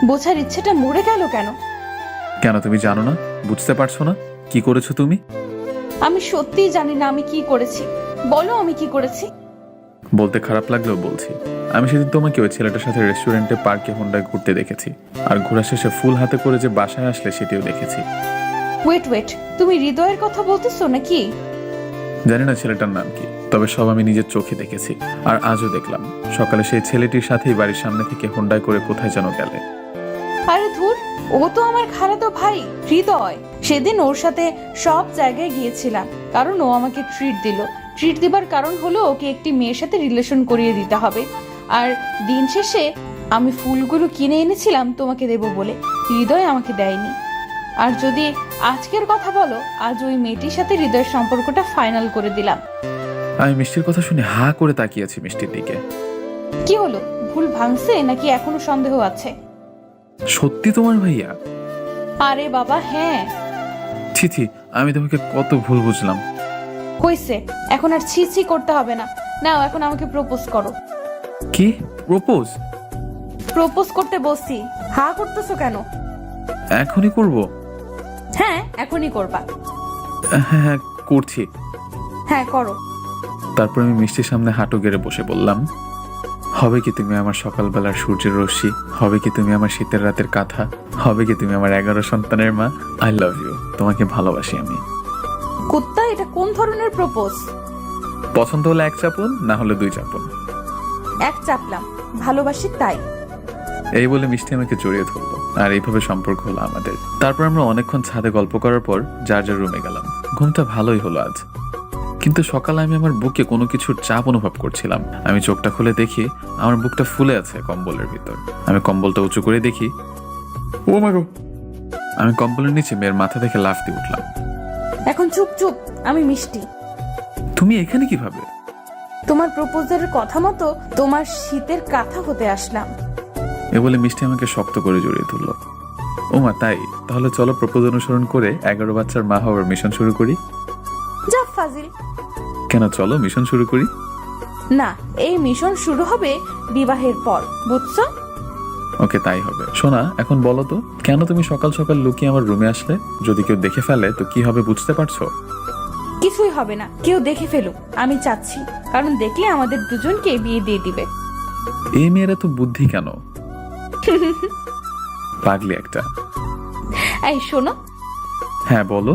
বোঝার ইচ্ছেটা মরে গেল কেন? কেন তুমি জানো না? বুঝতে পারছো না কি করেছো তুমি? আমি সত্যিই জানি না আমি কি করেছি। বলো আমি কি করেছি। বলতে খারাপ লাগলেও বলছি, আমি সেদিন তোমাকে ওই ছেলেটার সাথে রেস্টুরেন্টে পার্কে হোন্ডায় ঘুরতে দেখেছি, আর ঘোরা শেষে ফুল হাতে করে যে বাসায় আসলে সেটিও দেখেছি। ওয়েট, তুমি হৃদয়ের কথা বলতেছো নাকি? জানি না ছেলেটার নাম কি, তবে সব আমি নিজের চোখে দেখেছি, আর আজও দেখলাম। সকালে সেই ছেলেটির সাথেই বাড়ির সামনে থেকে হোন্ডায় করে কোথায় যেন গেলে। আরে ধুর, ও তো আমার খালাতো ভাই হৃদয়। সেদিন ওর সাথে সব জায়গায় গিয়েছিলাম, কারণ ও আমাকে ট্রিট দিল। ট্রিট দিবার কারণ হলো ওকে একটি মেয়ের সাথে রিলেশন করিয়ে দিতে হবে। আর দিন শেষে আমি ফুলগুলো কিনে এনেছিলাম তোমাকে দেব বলে, হৃদয় আমাকে দেয়নি। আর যদি আজকের কথা বলো, আজ ওই মেয়েটির সাথে হৃদয়ের সম্পর্কটা ফাইনাল করে দিলাম। আমি মিষ্টির কথা শুনে হা করে তাকিয়েছি মিষ্টির দিকে। কি হলো, ভুল ভাঙছে নাকি এখনো সন্দেহ আছে? সত্যি তোমার ভাইয়া? আরে বাবা হ্যাঁ। ছি, আমি তোমাকে কত ভুল বুঝলাম। হইছে, এখন আর ছি করতে হবে না। নাও এখন আমাকে প্রপোজ করো। কি প্রপোজ? প্রপোজ করতে বসছি, হা করতেছো কেন? এখনই করব? হ্যাঁ এখনই করবা। হ্যাঁ করছি। হ্যাঁ করো। তারপর আমি মিষ্টির সামনে হাঁটু গেড়ে বসে বললাম, হবে কি তুমি আমার সকালবেলার সূর্যের রশ্মি? হবে কি তুমি আমার শীতের রাতের কাঁথা? হবে কি তুমি আমার 11 সন্তানের মা? আই লাভ ইউ, তোমাকে ভালোবাসি আমি। কুত্তা, এটা কোন ধরনের প্রপোজ? পছন্দ হলে 1 চাপুন, না হলে 2 চাপুন। 1 চাপলাম, ভালোবাসি তাই। এই বলে মিষ্টি আমাকে জড়িয়ে ধরলো, আর এইভাবে সম্পর্ক হলো আমাদের। তারপর আমরা অনেকক্ষণ ছাদে গল্প করার পর যার যার রুমে গেলাম। ঘুমটা ভালোই হলো আজ, কিন্তু সকালে আমি আমার বুকে কোনো কিছুর চাপ অনুভব করছিলাম। আমি চোখটা খুলে দেখি আমার বুকটা ফুলে আছে কম্বলের ভিতর। আমি কম্বলটা উঁচু করে দেখি, ও মা গো! আমি কম্বলের নিচে মেয়ের মাথা দেখে লাফ দিয়ে উঠলাম। এখন চুপ, আমি মিষ্টি। তুমি এখানে কিভাবে? তোমার প্রপোজালের কথা মতো তোমার শীতের কাঁথা হতে আসলাম। এ বলে মিষ্টি আমাকে শক্ত করে জড়িয়ে ধরলো। ও মা, তাই? তাহলে চলো প্রপোজ অনুসরণ করে 11 বাচ্চার মা হওয়ার মিশন শুরু করি। যা ফাজিল। কেন, চলো মিশন শুরু করি। না, এই মিশন শুরু হবে বিবাহের পর, বুঝছো? ওকে, তাই হবে। শোনা, এখন বলো তো, কেন তুমি সকাল সকাল লুকিয়ে আমার রুমে আসলে? যদি কেউ দেখে ফেলে তো কি হবে বুঝতে পারছো? কিছুই হবে না, কেউ দেখে ফেলুক, আমি চাচ্ছি। কারণ দেখলে আমাদের দুজনকে বিয়ে দিয়ে দিবে। এই মেয়েরা তো বুদ্ধি কেন! পাগলি একটা। এই শোনো। হ্যাঁ বলো।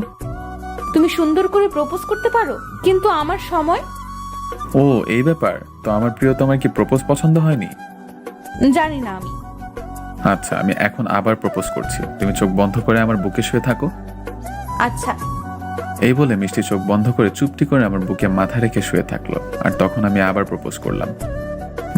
তুমি সুন্দর করে প্রপোজ করতে পারো, কিন্তু আমার সময়। ও এই ব্যাপার। তো আমার প্রিয়তমার কি প্রপোজ পছন্দ হয়নি? জানি না আমি। আচ্ছা, আমি এখন আবার প্রপোজ করছি। তুমি চোখ বন্ধ করে আমার বুকে শুয়ে থাকো। আচ্ছা। এই বলে মিষ্টি চোখ বন্ধ করে চুপটি করে আমার বুকে মাথা রেখে শুয়ে থাকলো। আর তখন আমি আবার প্রপোজ করলাম।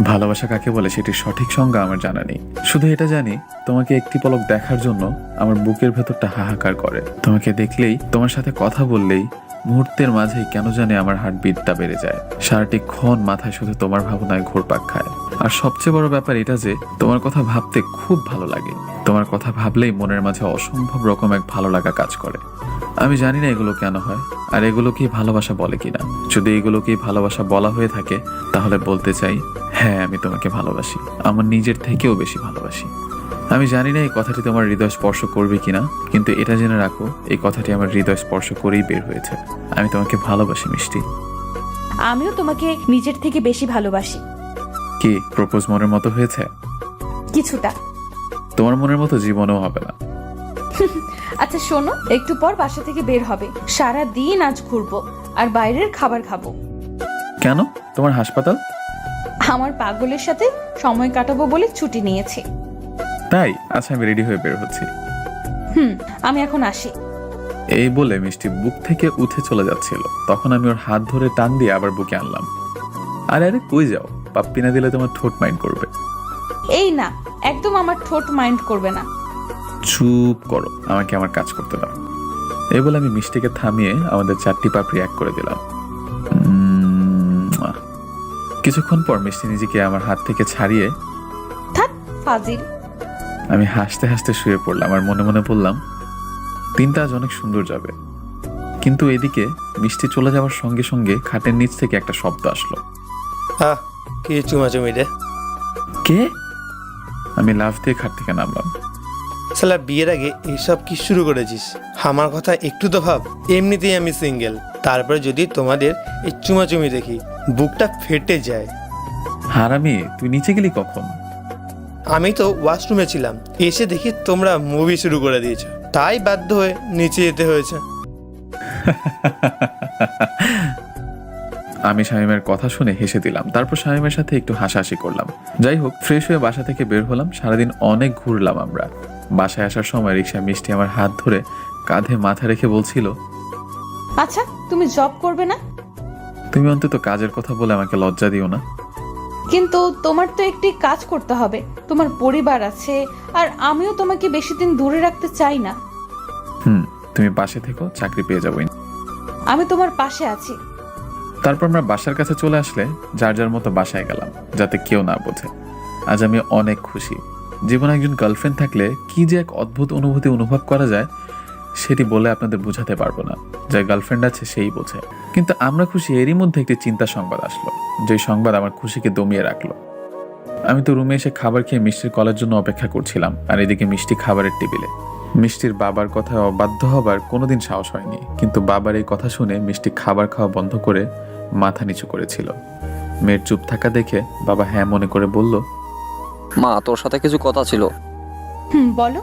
ভালোবাসা কাকে বলে সেটির সঠিক সংজ্ঞা আমার জানা নেই, শুধু এটা জানি তোমাকে একটি পলক দেখার জন্য আমার বুকের ভেতরটা হাহাকার করে। তোমাকে দেখলেই, তোমার সাথে কথা বললেই মুহূর্তের মাঝেই কেন জানে আমার হার্টবিটটা বেড়ে যায়। সারাটি ক্ষণ মাথায় শুধু তোমার ভাবনায় ঘুরপাক খায়। আর সবচেয়ে বড় ব্যাপার এটা যে তোমার কথা ভাবতে খুব ভালো লাগে। তোমার কথা ভাবলেই মনের মাঝে অসম্ভব রকম এক ভালো লাগা কাজ করে। আমি জানি না এগুলো কেন হয়, আর এগুলোকেই ভালোবাসা বলে কিনা। যদি এগুলোকেই ভালোবাসা বলা হয়ে থাকে, তাহলে বলতে চাই, হ্যাঁ আমি তোমাকে ভালোবাসি, আমার নিজের থেকেও বেশি ভালোবাসি। আমি জানি না এই কথাটি তোমার হৃদয় স্পর্শ করবে কিনা, কিন্তু এটা জেনে রাখো, এই কথাটি আমার হৃদয় স্পর্শ করেই বের হয়েছে। আমি তোমাকে ভালোবাসি মিষ্টি। আমিও তোমাকে নিজের থেকে বেশি ভালোবাসি। কি প্রপোজ মনের মতো হয়েছে? কিছুটা। তোমার মনের মতো জীবনেও হবে না। আচ্ছা শোনো, একটু পর বাসা থেকে বের হবে। সারা দিন আজ ঘুরবো আর বাইরের খাবার খাবো। কেন? তোমার হাসপাতাল? আমার পাগলের সাথে সময় কাটাবো বলে ছুটি নিয়েছি। তাই? আচ্ছা, আমি রেডি হয়ে বের হচ্ছি। আমি এখন আসি। এই বলে মিষ্টি বুক থেকে উঠে চলে যাচ্ছিল। তখন আমি ওর হাত ধরে টান দিয়ে আবার বুকে আনলাম। আরে কই যাও? পাপ্পি না দিলে তোমার ঠোঁট মাইন্ড করবে। এই না, একদম আমার ঠোঁট মাইন্ড করবে না। চুপ করো, আমাকে আমার কাজ করতে দাও। এই বলে আমি মিষ্টিকে থামিয়ে আমাদের 4টি পাপড়ি এক করে দিলাম। কিছুক্ষণ পর মিষ্টি নিজেকে আমার হাত থেকে ছাড়িয়ে, থাক ফাজিল। আমি হাসতে হাসতে শুয়ে পড়লাম আর মনে মনে বললাম, দিনটা আজ অনেক সুন্দর যাবে। কিন্তু এদিকে মিষ্টি চলে যাওয়ার সঙ্গে সঙ্গে খাটের নিচ থেকে একটা শব্দ আসলো। কে চুমাচুমি রে? কে? আমি লাফ দিয়ে খাট থেকে নামলাম। শালা বিয়ের আগে এইসব কি শুরু করেছিস? আমার কথা একটু তো ভাব। এমনিতেই আমি সিঙ্গেল, তারপরে যদি তোমাদের এই চুমাচুমি দেখি বুকটা ফেটে যায়। হারামি, তুই নিচে গেলি কখন? আমি তো ওয়াশরুমে ছিলাম, এসে দেখি তোমরা মুভি শুরু করে দিয়েছো, তাই বাধ্য হয়ে নিচে যেতে হয়েছে। আমি শামীমের কথা শুনে হেসে দিলাম, তারপর শামীমের সাথে একটু হাসাহাসি করলাম। যাই হোক, ফ্রেশ হয়ে বাসা থেকে বের হলাম। সারাদিন অনেক ঘুরলাম আমরা। বাসায় আসার সময় রিক্সায় মিষ্টি আমার হাত ধরে কাঁধে মাথা রেখে বলছিল, আচ্ছা তুমি জব করবে না? তুমি অন্তত কাজের কথা বলে আমাকে লজ্জা দিও না। কিন্তু তোমার তো একটি কাজ করতে হবে, তোমার পরিবার আছে, আর আমিও তোমাকে বেশি দিন দূরে রাখতে চাই না। তুমি পাশে থেকো, চাকরি পেয়ে যাবো। আমি তোমার পাশে আছি। তারপর আমরা বাসার কাছে চলে আসলে যার যার মতো বাসায় গেলাম, যাতে কেউ না বোঝে। আজ আমি অনেক খুশি। জীবনে একজন গার্লফ্রেন্ড থাকলে কি যে এক অদ্ভুত অনুভূতি অনুভব করা যায়, সেটি বলে আপনাদের বোঝাতে পারবো না। যার গার্লফ্রেন্ড আছে সেই বোঝে। কিন্তু আমরা খুশি, এরই মধ্যে একটি চিন্তার সংবাদ আসলো, যে সংবাদ আমার খুশিকে দমিয়ে রাখলো। আমি তো রুমে এসে খাবার খেয়ে মিষ্টির কলের জন্য অপেক্ষা করছিলাম, আর এদিকে মিষ্টি খাবারের টেবিলে। মিষ্টির বাবার কথায় অবাধ্য হবার কোনোদিন সাহস হয়নি, কিন্তু বাবার এই কথা শুনে মিষ্টি খাবার খাওয়া বন্ধ করে মাথা নিচু করেছিল। মেয়ের চুপ থাকা দেখে বাবা হ্যাঁ মনে করে বলল, মা, তোর সাথে কিছু কথা ছিল। বলো।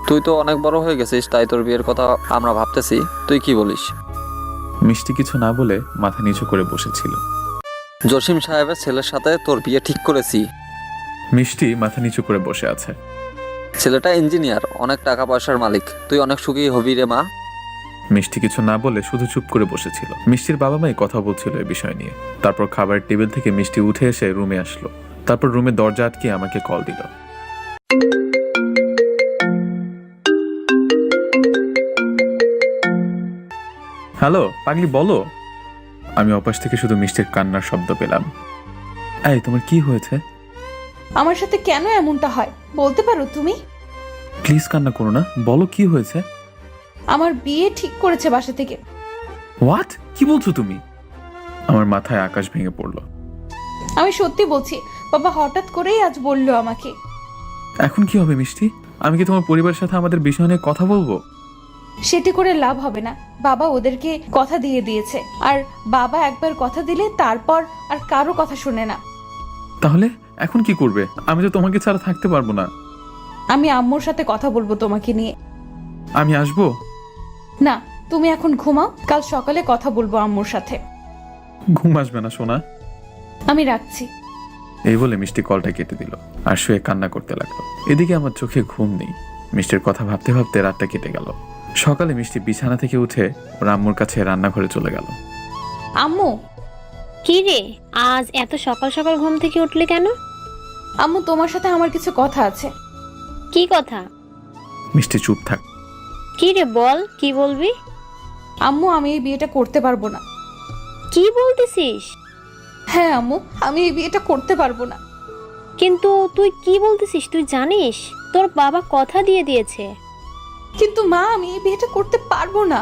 তুই তো অনেক বড় হয়ে গেছিস, তাই তোর বিয়ের কথা আমরা ভাবতেছি, তুই কি বলিস? মিষ্টি কিছু না বলে মাথা নিচু করে বসেছিল। জসিম সাহেবের ছেলের সাথে তোর বিয়ে ঠিক করেছি। মিষ্টি মাথা নিচু করে বসে আছে। ছেলেটা ইঞ্জিনিয়ার, অনেক টাকা পয়সার মালিক, তুই অনেক সুখী হবি রে মা। মিষ্টি কিছু না বলে শুধু চুপ করে বসেছিল। মিষ্টির বাবা মাই কথা বলছিল এই বিষয় নিয়ে। তারপর খাবারের টেবিল থেকে মিষ্টি উঠে এসে রুমে আসলো। তারপর রুমে দরজা আটকে আমাকে কল দিল। হ্যালো পাগলি, বলো। আমি অপাশ থেকে শুধু মিষ্টির কান্নার শব্দ পেলাম। এই, তোমার কি হয়েছে? আমার সাথে কেন এমনটা হয় বলতে পারো তুমি? প্লিজ কান্না করো না, বলো কি হয়েছে। আমার বিয়ে ঠিক করেছে বাসা থেকে। হোয়াট? কি বলছো তুমি? আমার মাথায় আকাশ ভেঙে পড়লো। আমি সত্যি বলছি, বাবা হঠাৎ করেই আজ বললো আমাকে। এখন কি হবে মিষ্টি? আমি কি তোমার পরিবারের সাথে আমাদের বিষয় নিয়ে কথা বলবো? সেটি করে লাভ হবে না, বাবা ওদেরকে কথা দিয়ে দিয়েছে, আর বাবা একবার কথা দিলে তারপর আর কারো কথা শুনে না। তাহলে এখন কি করবে? আমি তো তোমাকে ছাড়া থাকতে পারবো না। আমি আম্মুর সাথে কথা বলবো তোমাকে নিয়ে। আমি আসবো? না, তুমি এখন ঘুমাও, কাল সকালে কথা বলবো আম্মুর সাথে। ঘুম আসবে না সোনা। আমি রাখছি। এই বলে মিষ্টি কলটা কেটে দিল আর শুয়ে কান্না করতে লাগলো। এদিকে আমার চোখে ঘুম নেই। মিষ্টির কথা ভাবতে ভাবতে রাতটা কেটে গেল। সকালে মিষ্টি বিছানা থেকে উঠে ওর আম্মুর কাছে রান্নাঘরে চলে গেল। আম্মু। কি রে, আজ এত সকাল সকাল ঘুম থেকে উঠলে কেন? আম্মু, তোমার সাথে আমার কিছু কথা আছে। কি কথা? মিষ্টি চুপ থাক। কি রে, বল, কি বলবি? আম্মু, আমি এই বিয়েটা করতে পারবো না। কি বলতেছিস? হ্যাঁ আম্মু, আমি এই বিয়েটা করতে পারবো না। কিন্তু তুই কি বলতেছিস? তুই জানিস তোর বাবা কথা দিয়ে দিয়েছে। কিন্তু মা, আমি এই বিয়েটা করতে পারবো না।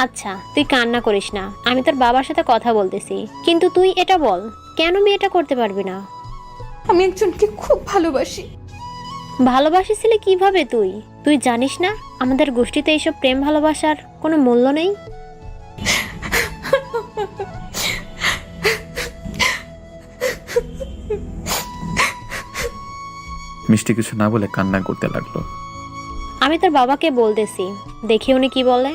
আচ্ছা, তুই কান্না করিস না, আমি তোর বাবার সাথে কথা বলতেছি। কিন্তু তুই এটা বল, কেন বিয়েটা করতে পারবি না? আমি একজনকে খুব ভালোবাসি। ভালোবাসিসলে কিভাবে তুই? তুই জানিস না আমাদের গোষ্ঠীতে এইসব প্রেম ভালোবাসার কোনো মূল্য নেই। মিষ্টি কিছু না বলে কান্না করতে লাগলো। আমি তোর বাবাকে বলতেছি, দেখি উনি কি বলে।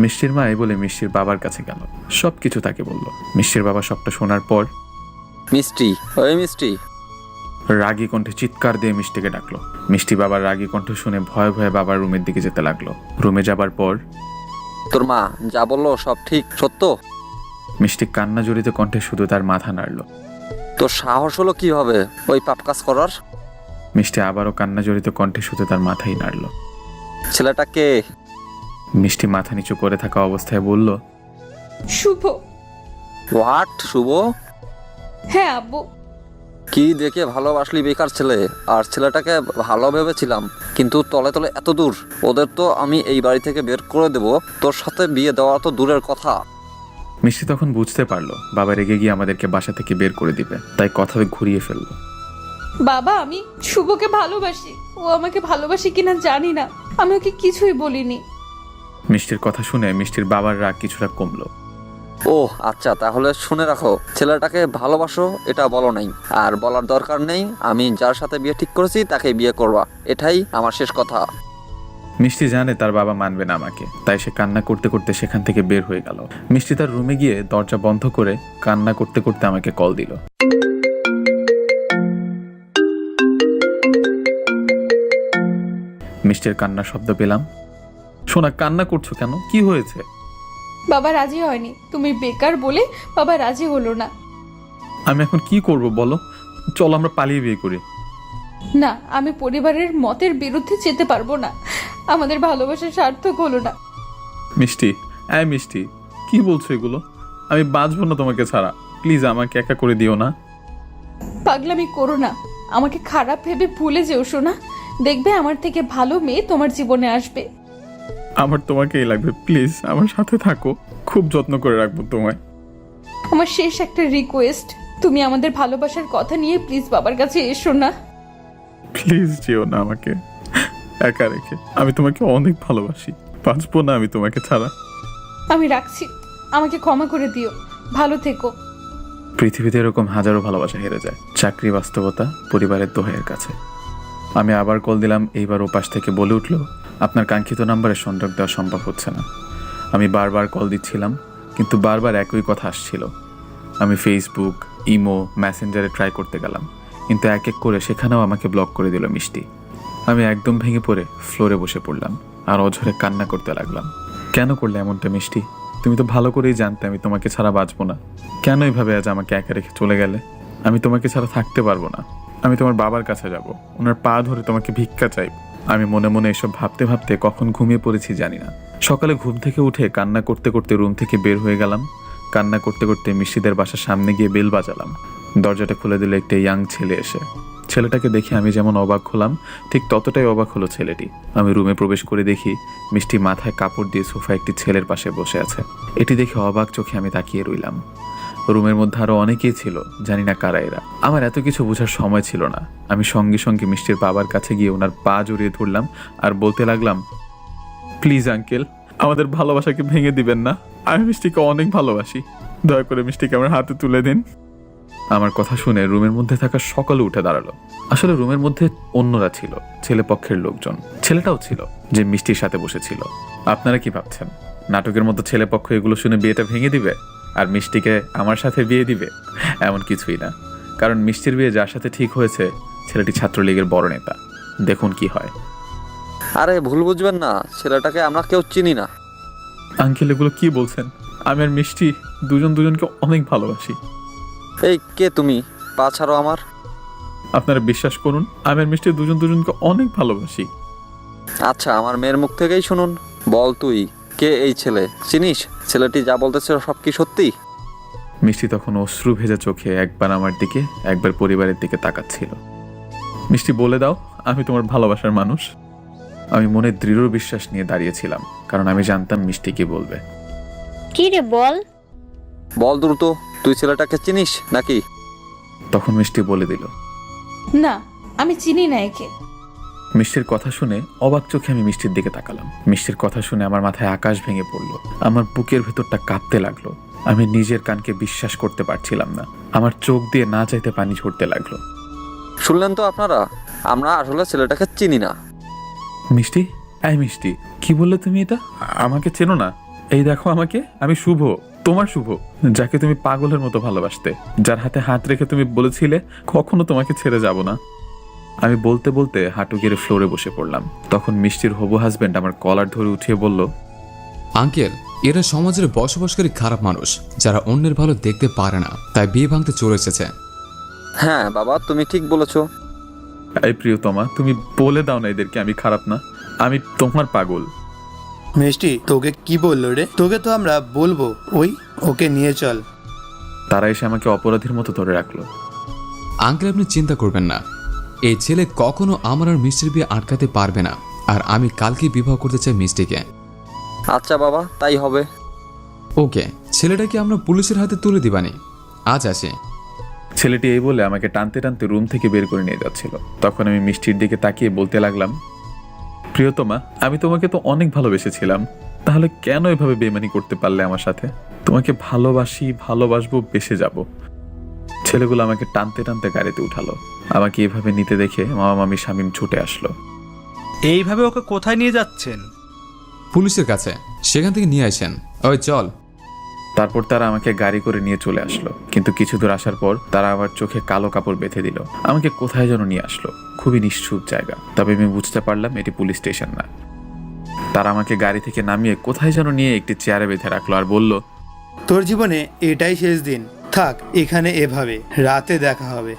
মিষ্টির মা এই বলে মিষ্টির বাবার কাছে গেল, সবকিছু তাকে বলল। মিষ্টির বাবা সবটা শোনার পর মিষ্টি, ওই মিষ্টি, রাগী কণ্ঠে চিৎকার দিয়ে মিষ্টিকে ডাকলো। মিষ্টি বাবার রাগী কণ্ঠ শুনে ভয়ে ভয়ে বাবার রুমের দিকে যেতে লাগলো। রুমে যাবার পর, তোর মা যা বললো সব ঠিক সত্য? মিষ্টি কান্না জড়িত কণ্ঠে শুধু তার মাথা নাড়ল। তোর সাহস হলো কিভাবে ওই পাপ কাজ করার? মিষ্টি আবারও কান্না জড়িত কণ্ঠে শুধু তার মাথাই নাড়ল। ছেলেটা কে? মিষ্টি মাথা নিচু করে থাকা অবস্থায় বলল, শুভ। হোয়াট? শুভ? হ্যাঁ আব্বু। কি দেখে ভালোবাসলি বেকার ছেলে? আর ছেলেটাকে ভালো ভেবেছিলাম, কিন্তু তলে তলে এত দূর। ওদের তো আমি এই বাড়ি থেকে বের করে দেব, তোর সাথে বিয়ে দেওয়া তো দূরের কথা। মিষ্টি তখন বুঝতে পারলো বাবা রেগে গিয়ে আমাদেরকে বাসা থেকে বের করে দিবে, তাই কথা ঘুরিয়ে ফেললো। বাবা, আমি শুভকে ভালোবাসি। ও আমাকে ভালোবাসে কিনা জানি না, আমি ওকে কিছুই বলিনি। মিষ্টির কথা শুনে মিষ্টির বাবার রাগ কিছুটা কমলো। ও আচ্ছা, তাহলে শুনে রাখো, ছেলেটাকে ভালোবাসো এটা বলো নাই, আর বলার দরকার নেই আমি যার সাথে বিয়ে ঠিক করেছি তাকে বিয়ে করবা, এটাই আমার শেষ কথা। মিষ্টি জানে তার বাবা মানবে না আমাকে, তাই সে কান্না করতে করতে সেখান থেকে বের হয়ে গেল। মিষ্টি তার রুমে গিয়ে দরজা বন্ধ করে কান্না করতে করতে আমাকে কল দিল। মিষ্টির কান্নার শব্দ পেলাম। শোনা, কান্না করছো কেন? কি হয়েছে? বাবা রাজি হয়নি, তুমি বেকার বলে বাবা রাজি হলো না। আমি এখন কি করব বলো? চলো আমরা পালিয়ে বিয়ে করি। না, আমি পরিবারের মতের বিরুদ্ধে যেতে পারবো না। আমাদের ভালোবাসা সার্থক হলো না। মিষ্টি, মিষ্টি, কি বলছো এগুলো? আমি বাঁচবো না তোমাকে ছাড়া। প্লিজ আমাকে একা করে দিও না। পাগলামি করো না, আমাকে খারাপ ভেবে ভুলে যেও শোনা। দেখবে আমার থেকে ভালো মেয়ে তোমার জীবনে আসবে। আমার তোমাকেই লাগবে, প্লিজ আমার সাথে থাকো, খুব যত্ন করে রাখবো তোমায়। আমার শেষ একটা রিকোয়েস্ট, তুমি আমাদের ভালোবাসার কথা নিয়ে প্লিজ বাবার কাছে এসো না। প্লিজ যেও না আমাকে একা রেখে। আমি তোমাকে অনেক ভালোবাসি, বাঁচবো না আমি তোমাকে ছাড়া। আমি রাখছি, আমাকে ক্ষমা করে দিও। ভালো থেকো। পৃথিবীতে এরকম হাজারো ভালোবাসা হেরে যায়, চাকরি, বাস্তবতা, পরিবারের দোহাইয়ের কাছে। আমি আবার কল দিলাম। এইবার ওপাশ থেকে বলে উঠল, আপনার কাঙ্ক্ষিত নাম্বারে সংযোগ দেওয়া সম্ভব হচ্ছে না। আমি বারবার কল দিচ্ছিলাম, কিন্তু বারবার একই কথা আসছিল। আমি ফেসবুক, ইমো, মেসেঞ্জারে ট্রাই করতে গেলাম, কিন্তু এক এক করে সেখানেও আমাকে ব্লক করে দিল মিষ্টি। আমি একদম ভেঙে পড়ে ফ্লোরে বসে পড়লাম আর অঝরে কান্না করতে লাগলাম। কেন করলে এমনটা মিষ্টি? তুমি তো ভালো করেই জানতে আমি তোমাকে ছাড়া বাঁচবো না। কেন এইভাবে আজ আমাকে একা রেখে চলে গেলে? আমি তোমাকে ছাড়া থাকতে পারবো না। আমি তোমার বাবার কাছে যাব, ওনার পা ধরে তোমাকে ভিক্ষা চাইব। আমি মনে মনে এসব ভাবতে ভাবতে কখন ঘুমিয়ে পড়েছি জানি না। সকালে ঘুম থেকে উঠে কান্না করতে করতে রুম থেকে বের হয়ে গেলাম। কান্না করতে করতে মিষ্টিদের বাসার সামনে গিয়ে বেল বাজালাম। দরজাটা খুলে দিল একটা ইয়াং ছেলে এসে। ছেলেটাকে দেখে আমি যেমন অবাক হলাম, ঠিক ততটাই অবাক হলো ছেলেটি। আমি রুমে প্রবেশ করে দেখি মিষ্টি মাথায় কাপড় দিয়ে সোফা একটি ছেলের পাশে বসে আছে। এটি দেখে অবাক চোখে আমি তাকিয়ে রইলাম। রুমের মধ্যে আরো অনেকেই ছিল, জানি না কারা এরা। আমার এত কিছু বোঝার সময় ছিল না। আমি সঙ্গে সঙ্গে মিষ্টির বাবার কাছে গিয়ে ওনার পা জড়িয়ে ধরলাম আর বলতে লাগলাম, প্লিজ আঙ্কেল, আমাদের ভালোবাসাকে ভেঙে দিবেন না। আমি মিষ্টিকে অনেক ভালোবাসি, দয়া করে মিষ্টিকে আমার হাতে তুলে দিন। আমার কথা শুনে রুমের মধ্যে থাকা সকলে উঠে দাঁড়ালো। আসলে রুমের মধ্যে অন্যরা ছিল, ছেলে পক্ষের লোকজন। ছেলেটাও ছিল যে মিষ্টির সাথে বসেছিল। আপনারা কি ভাবছেন নাটকের মতো ছেলে পক্ষ এগুলো শুনে বিয়েটা ভেঙে দিবে আর মিষ্টিকে আমার সাথে বিয়ে দিবে? এমন কিছুই না, কারণ মিষ্টির বিয়ে যার সাথে ঠিক হয়েছে ছেলেটি ছাত্রলীগের বড় নেতা। দেখুন কি হয়। আরে ভুল বুঝবেন না, ছেলেটাকে আমরা কেউ চিনি না। আঙ্কেল এগুলো কি বলছেন? আমি আর মিষ্টি দুজনকে অনেক ভালোবাসি। এই কে তুমি? পা ছাড়ো আমার। আপনারা বিশ্বাস করুন, আমি আর মিষ্টি দুজনকে অনেক ভালোবাসি। আচ্ছা, আমার মেয়ের মুখ থেকেই শুনুন। বল তুই কে এই ছেলে? চিনিস ছেলেটি যা বলতেছে সব কি সত্যি? মিষ্টি তখন অশ্রু ভেজা চোখে একবার আমার দিকে একবার পরিবারের দিকে তাকাচ্ছিল। মিষ্টি বলে দাও, আমি তোমার ভালোবাসার মানুষ। আমি মনে দৃঢ় বিশ্বাস নিয়ে দাঁড়িয়েছিলাম, কারণ আমি জানতাম মিষ্টি কি বলবে। কি রে বল? বল দ্রুত, তুই ছেলেটাকে চিনিস নাকি? তখন মিষ্টি বলে দিল, না, আমি চিনি না একে। মিষ্টির কথা শুনে অবাক চোখে আমি মিষ্টির দিকে তাকালাম। মিষ্টির কথা শুনে আমার মাথায় আকাশ ভেঙে পড়লো। আমার বুকের ভেতরটা কাঁপতে লাগলো। আমি নিজের কানকে বিশ্বাস করতে পারছিলাম না। আমার চোখ দিয়ে না চাইতে পানি ঝরতে লাগলো। শুনলেন তো আপনারা, আমরা আসলে ছেলেটাকে চিনি না। মিষ্টি, মিষ্টি, কি বললে তুমি? এটা আমাকে চেনো না? এই দেখো আমাকে, আমি শুভ, তোমার শুভ, যাকে তুমি পাগলের মতো ভালোবাসতে, যার হাতে হাত রেখে তুমি বলেছিলে কখনো তোমাকে ছেড়ে যাব না। আমি বলতে বলতে হাঁটু গেড়ে ফ্লোরে বসে পড়লাম। তখন মিষ্টির হবু হাজবেন্ড আমার কলার ধরে উঠিয়ে বলল, আঙ্কেল, এরা সমাজের বসবাসকারী খারাপ মানুষ, যারা অন্যের ভালো দেখতে পারে না, তাই বিয়ে ভাঙতে চলে এসেছে। হ্যাঁ বাবা, তুমি ঠিক বলেছো। এই প্রিয়তমা, তুমি বলে দাও না এদেরকে আমি খারাপ না, আমি তোমার পাগল। মিষ্টি তোকে কি বললো রে? তোকে তো আমরা বলবো, ওকে নিয়ে চল। তারা এসে আমাকে অপরাধীর মতো ধরে রাখলো। আঙ্কেল, আপনি চিন্তা করবেন না, এই ছেলে কখনো আমার আর মিষ্টির বিয়ে আটকাতে পারবে না। আর আমি কালকে বিবাহ করতে চাই মিষ্টিকে। আচ্ছা বাবা, তাই হবে। ওকে, ছেলেটাকে আমরা পুলিশের হাতে তুলে দিবানি। আজ আসে। ছেলেটি এই বলে আমাকে টানতে টানতে রুম থেকে বের করে নিয়ে যাচ্ছিল। তখন আমি মিষ্টির দিকে তাকিয়ে বলতে লাগলাম, প্রিয়তমা, আমি তোমাকে তো অনেক ভালোবেসেছিলাম, তাহলে কেন এভাবে বেমানি করতে পারলে আমার সাথে? তোমাকে ভালোবাসি, ভালোবাসবো, বেসে যাব। ছেলেগুলো আমাকে টানতে টানতে গাড়িতে উঠালো। আমাকে এভাবে নিতে দেখে মামা মামি শামীম ছুটে আসলো। এইভাবে ওকে কোথায় নিয়ে যাচ্ছেন? পুলিশের কাছে, সেখান থেকে নিয়ে আসেন। ওই চল। তারপর তারা আমাকে গাড়ি করে নিয়ে চলে আসলো, কিন্তু কিছু দূর আসার পর তারা আমার চোখে কালো কাপড় বেঁধে দিল। আমাকে কোথায় যেন নিয়ে আসলো, খুবই নিশ্চুপ জায়গা। তবে আমি বুঝতে পারলাম এটি পুলিশ স্টেশন না। তারা আমাকে গাড়ি থেকে নামিয়ে কোথায় যেন নিয়ে একটি চেয়ারে বেঁধে রাখলো আর বলল, তোর জীবনে এটাই শেষ দিন, থাক এখানে এভাবে, রাতে দেখা হবে।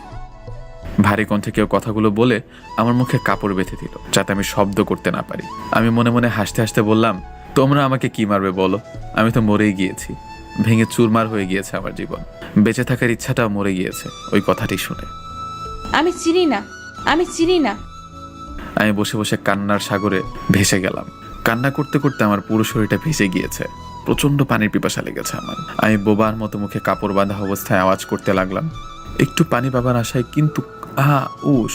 ভারী কণ্ঠে কেউ কথাগুলো বলে আমার মুখে কাপড় বেঁধে দিল, যাতে আমি শব্দ করতে না পারি। আমি মনে মনে হাসতে হাসতে বললাম, তোমরা আমাকে কি মারবে বলো? আমি তো মরেই গিয়েছি, ভেঙে চুরমার হয়ে গিয়েছে আমার জীবন, বেঁচে থাকার ইচ্ছাটাও মরে গিয়েছে ওই কথাটি শুনে। আমি চিনি না, আমি চিনি না। আমি বসে বসে কান্নার সাগরে ভেসে গেলাম। কান্না করতে করতে আমার পুরো শরীরটা ভেসে গিয়েছে। প্রচন্ড পানির পিপাসা লেগেছে আমার। আমি বোবার মতো মুখে কাপড় বাঁধা অবস্থায় আওয়াজ করতে লাগলাম, একটু পানি পাবার আশায়, কিন্তু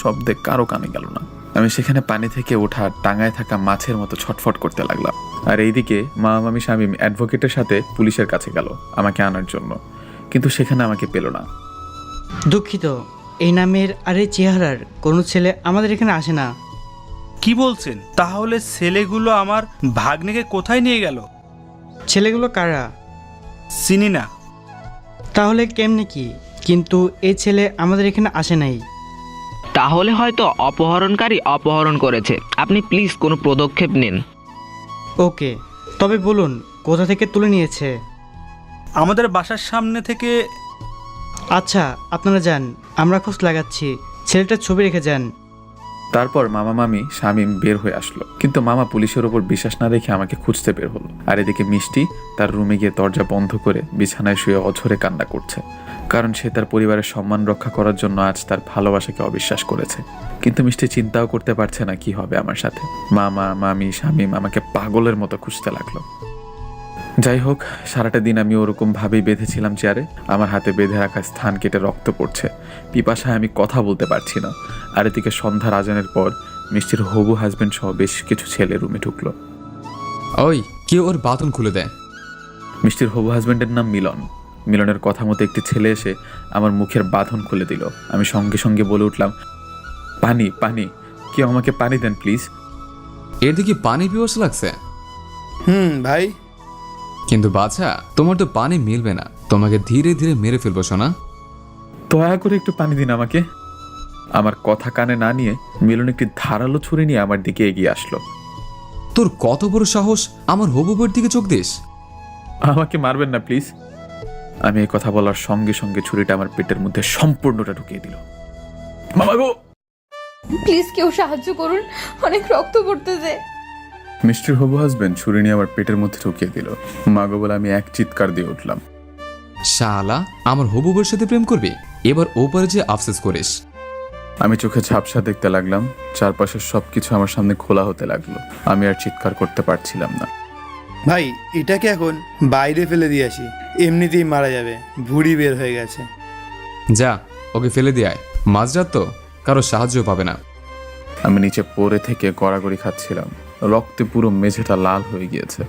শব্দে কারো কানে গেল না। আমি সেখানে পানি থেকে ওঠা টাঙায় থাকা মাছের মতো ছটফট করতে লাগলাম। আর এইদিকে মামা মামি শামীম অ্যাডভোকেটের সাথে পুলিশের কাছে গেল আমাকে আনার জন্য, কিন্তু সেখানে আমাকে পেল না। দুঃখিত, এই নামের আর এই চেহারার কোনো ছেলে আমাদের এখানে আসে না। কি বলছেন? তাহলে ছেলেগুলো আমার ভাগ্নেকে কোথায় নিয়ে গেল? ছেলেগুলো কারা? চিনি না। তাহলে কেমনে কি? কিন্তু এই ছেলে আমাদের এখানে আসে নাই। তাহলে হয়তো অপহরণকারী অপহরণ করেছে। আপনি প্লিজ কোনো পদক্ষেপ নিন। ওকে, তবে বলুন কোথা থেকে তুলে নিয়েছে? আমাদের বাসার সামনে থেকে। আচ্ছা, আপনারা যান, আমরা খোঁজ লাগাচ্ছি। ছেলেটার ছবি রেখে যান। তারপর মামা মামি শামীম বের হয়ে আসলো, কিন্তু মামা পুলিশের ওপর বিশ্বাস না রেখে আমাকে খুঁজতে বের হলো। আর এদিকে মিষ্টি তার রুমে গিয়ে দরজা বন্ধ করে বিছানায় শুয়ে অঝরে কান্না করছে, কারণ সে তার পরিবারের সম্মান রক্ষা করার জন্য আজ তার ভালোবাসাকে অবিশ্বাস করেছে। কিন্তু মিষ্টি চিন্তাও করতে পারছে না কি হবে আমার সাথে। মামা মামি শামীম আমাকে পাগলের মতো খুঁজতে লাগলো। যাই হোক, সারাটা দিন আমি ওরকম ভাবেই বেঁধেছিলাম চেয়ারে। আমার হাতে বেঁধে রাখা স্থান কেটে রক্ত পড়ছে, পিপাসায় আমি কথা বলতে পারছি না। আর এদিকে সন্ধ্যার আজানের পর মিষ্টির হবু হাজবেন্ড সহ বেশ কিছু ছেলে রুমে ঢুকলো। ওই কেউ ওর বাঁধন খুলে দেয়। মিষ্টির হবু হাজবেন্ডের নাম মিলন। মিলনের কথা মতো একটি ছেলে এসে আমার মুখের বাঁধন খুলে দিল। আমি সঙ্গে সঙ্গে বলে উঠলাম, পানি পানি, কেউ আমাকে পানি দেন প্লিজ। এর দিকে পানি পিপাসা লাগছে? ভাই। কিন্তু বাছা, তোমার তো পানি মিলবে না, তোমাকে ধীরে ধীরে মেরে ফেলবো সোনা। দয়া করে একটু পানি দিন আমাকে। আমার কথা কানে না নিয়ে মিলন একটি ধারালো ছুরি নিয়ে আমার দিকে এগিয়ে আসলো। তোর কত বড় সাহস আমার হবু বউয়ের দিকে চোখ দিস? আমাকে মারবেন না প্লিজ। আমি এই কথা বলার সঙ্গে সঙ্গে ছুরিটা আমার পেটের মধ্যে সম্পূর্ণটা ঢুকিয়ে দিল। মামা গো, প্লিজ কেউ সাহায্য করুন, অনেক রক্ত পড়তেছে। মিষ্টির হবু হাজবেন্ড ছুরি নিয়ে আমার পেটের মধ্যে ঢুকিয়ে দিল। মা গো বলে আমি এক চিৎকার দিয়ে উঠলাম। শালা, আমার হবু বউয়ের সাথে প্রেম করবি? এবার ওপারে যে আফসোস করিস। আমি চোখে ঝাপসা দেখতে লাগলাম, চারপাশের সবকিছু আমার সামনে খোলা হতে লাগলো। আমি আর চিৎকার করতে পারছিলাম না। ভাই, এটাকে এখন বাইরে ফেলে দিয়ে আসি, এমনিতেই মারা যাবে, ভুঁড়ি বের হয়ে গেছে। যা, ওকে ফেলে দিয়ে আয়, মাঝরাত তো, কারো সাহায্য পাবে না। আমি নিচে পড়ে থেকে গড়াগড়ি খাচ্ছিলাম, রক্তে পুরো মেঝেটা লাল হয়ে গিয়েছে।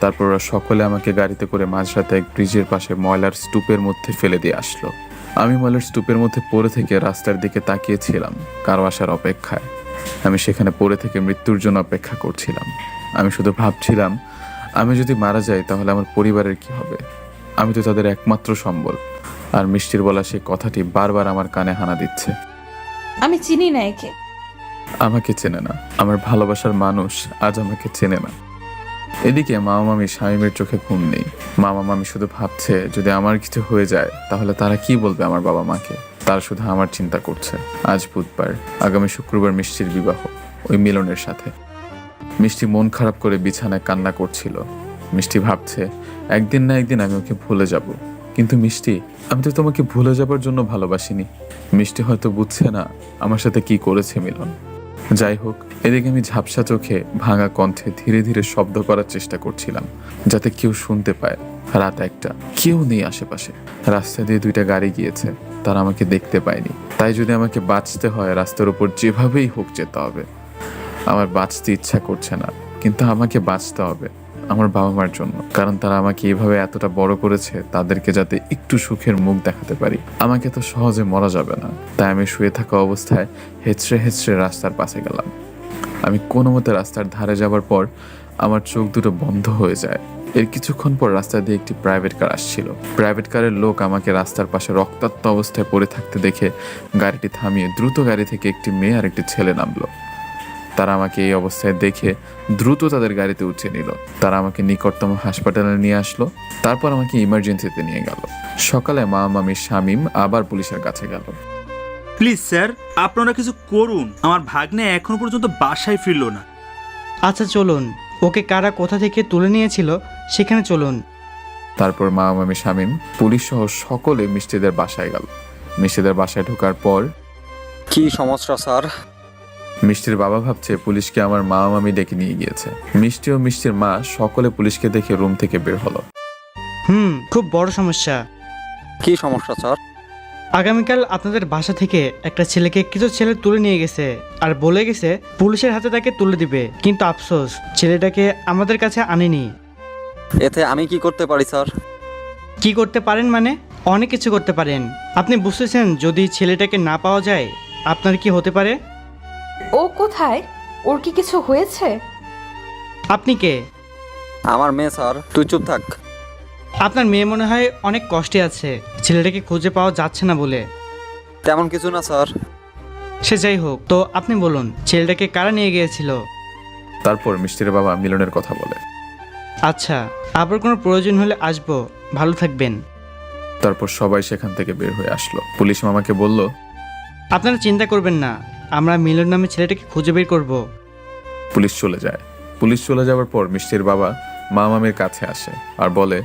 তারপর ওরা সকলে আমাকে গাড়িতে করে মাঝরাতে এক ব্রিজের পাশে ময়লার স্তূপের মধ্যে ফেলে দিয়ে আসলো। আমি ময়লার স্তূপের মধ্যে পড়ে থেকে রাস্তার দিকে তাকিয়েছিলাম কারো আসার অপেক্ষায়। আমি সেখানে পড়ে থেকে মৃত্যুর জন্য অপেক্ষা করছিলাম। আমি শুধু ভাবছিলাম, আমি যদি মারা যাই তাহলে আমার পরিবারের কি হবে? আমি তো তাদের একমাত্র সম্বল। আর মিষ্টির বলা সেই কথাটি বারবার আমার কানে হানা দিচ্ছে। আমি চিনি না একে। আমাকে চেনে না, আমার ভালোবাসার মানুষ আজ আমাকে চেনে না। এদিকে মামা মামি শামীমের চোখে ঘুম নেই। মামা মামি শুধু ভাবছে যদি আমার কিছু হয়ে যায় তাহলে তারা কি বলবে আমার বাবা মাকে। তারা শুধু আমার চিন্তা করছে। আজ বুধবার, আগামী শুক্রবার মিষ্টির বিবাহ ওই মিলনের সাথে। মিষ্টি মন খারাপ করে বিছানায় কান্না করছিল। মিষ্টি ভাবছে একদিন না একদিন আমি ওকে ভুলে যাব। কিন্তু মিষ্টি, আমি তো তোমাকে ভুলে যাবার জন্য ভালোবাসিনি। মিষ্টি হয়তো বুঝছে না আমার সাথে কি করেছে মিলন। যাই হোক, এদিকে আমি ঝাপসা চোখে ভাঙা কণ্ঠে ধীরে ধীরে শব্দ করার চেষ্টা করছিলাম যাতে কেউ শুনতে পায়। রাত 1টা, কেউ নেই আশেপাশে। রাস্তা দিয়ে 2টা গাড়ি গিয়েছে, তারা আমাকে দেখতে পায়নি। তাই যদি আমাকে বাঁচতে হয় রাস্তার উপর যেভাবেই হোক যেতে হবে। আমার বাঁচতে ইচ্ছা করছে না, কিন্তু আমাকে বাঁচতে হবে। আমার বাবা মার জন্য, কারণ তারা আমাকে এভাবে এতটা বড় করেছে, তাদেরকে যাতে একটু সুখের মুখ দেখাতে পারি। আমাকে তো সহজে মরা যাবে না, তাই আমি শুয়ে থাকা অবস্থায় হেঁচড়ে হেঁচড়ে রাস্তার পাশে গেলাম। আমি কোনো মতে রাস্তার ধারে যাবার পর আমার চোখ দুটো বন্ধ হয়ে যায়। এর কিছুক্ষণ পর রাস্তা দিয়ে একটি প্রাইভেট কার আসছিল। প্রাইভেট কারের লোক আমাকে রাস্তার পাশে রক্তাক্ত অবস্থায় পড়ে থাকতে দেখে গাড়িটি থামিয়ে দ্রুত গাড়ি থেকে একটি মেয়ে আর একটি ছেলে নামলো। তারা আমাকে এই অবস্থায় দেখে দ্রুত তাদের গাড়িতে উঠিয়ে নিল। তারা আমাকে নিকটতম হাসপাতালে নিয়ে আসলো, তারপর আমাকে ইমার্জেন্সিতে নিয়ে গেল। সকালে মা মামি শামীম আবার পুলিশের কাছে গেল। প্লিজ স্যার, আপনারা কিছু করুন, আমার ভাগ্নে এখনো পর্যন্ত বাসায় ফিরলো না। আচ্ছা চলুন, ওকে কারা কোথা থেকে তুলে নিয়েছিল সেখানে চলুন। তারপর মা মামি শামীম পুলিশ সহ সকলে মিষ্টিদের বাসায় গেল। মিষ্টিদের বাসায় ঢোকার পর কি সমস্যা স্যার? মিষ্টির বাবা ভাবছে পুলিশকে আমার মা মামি ডেকে নিয়ে গিয়েছে। মিষ্টি ও মিষ্টির মা সকলে পুলিশকে দেখে রুম থেকে বের হলো। খুব বড় সমস্যা। কি সমস্যা স্যার? আগামীকাল আপনাদের বাসা থেকে একটা ছেলেকে কিছু ছেলে তুলে নিয়ে গেছে আর বলে গেছে পুলিশের হাতে তাকে তুলে দিবে, কিন্তু আফসোস ছেলেটাকে আমাদের কাছে আনেনি। এতে আমি কি করতে পারি স্যার? কি করতে পারেন মানে? অনেক কিছু করতে পারেন। আপনি বুঝতেছেন যদি ছেলেটাকে না পাওয়া যায় আপনার কি হতে পারে? ও কোথায়? ওর কি কিছু হয়েছে? আপনি কে? আমার মেয়ে স্যার। তুই চুপ থাক। আপনার মেয়ে মনে হয় অনেক কষ্টে আছে, ছেলেটাকে খুঁজে পাওয়া যাচ্ছে না বলে। তেমন কিছু না স্যার। সে যাই হোক, তো আপনি বলুন ছেলেটাকে কারা নিয়ে গিয়েছিল? তারপর মিষ্টির বাবা মিলনের কথা বলে। আচ্ছা, আবার কোনো প্রয়োজন হলে আসবো, ভালো থাকবেন। তারপর সবাই সেখান থেকে বের হয়ে আসলো। পুলিশ মামাকে বলল, আপনারা চিন্তা করবেন না, আমরা মিলন নামে ছেলেটাকে খুঁজে বের করব। পুলিশ চলে যায়। পুলিশ চলে যাওয়ার পর মিষ্টির বাবা মা মামির কাছে আসে আর বলে,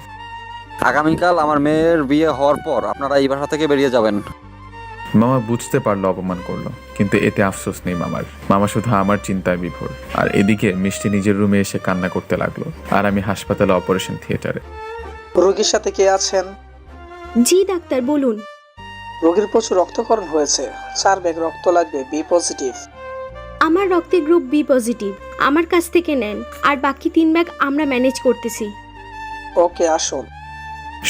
আগামীকাল আমার মেয়ের বিয়ে হওয়ার পর আপনারা এই বাসা থেকে বেরিয়ে যাবেন। মামা বুঝতে পারলো অপমান করলো, কিন্তু এতে আফসোস নেই মামার। মামা শুধু আমার চিন্তায় বিভোর। আর এদিকে মিষ্টি নিজের রুমে এসে কান্না করতে লাগলো, আর আমি হাসপাতালে অপারেশন থিয়েটারে। রোগীর সাথে কে আছেন? জি ডাক্তার, বলুন। রোগীর প্রচুর রক্তক্ষরণ হয়েছে, 4 ব্যাগ রক্ত লাগবে, বি পজিটিভ। আমার রক্তের গ্রুপ বি পজিটিভ, আমার কাছ থেকে নেন, আর বাকি 3 ব্যাগ আমরা ম্যানেজ করতেছি। ওকে, আসুন।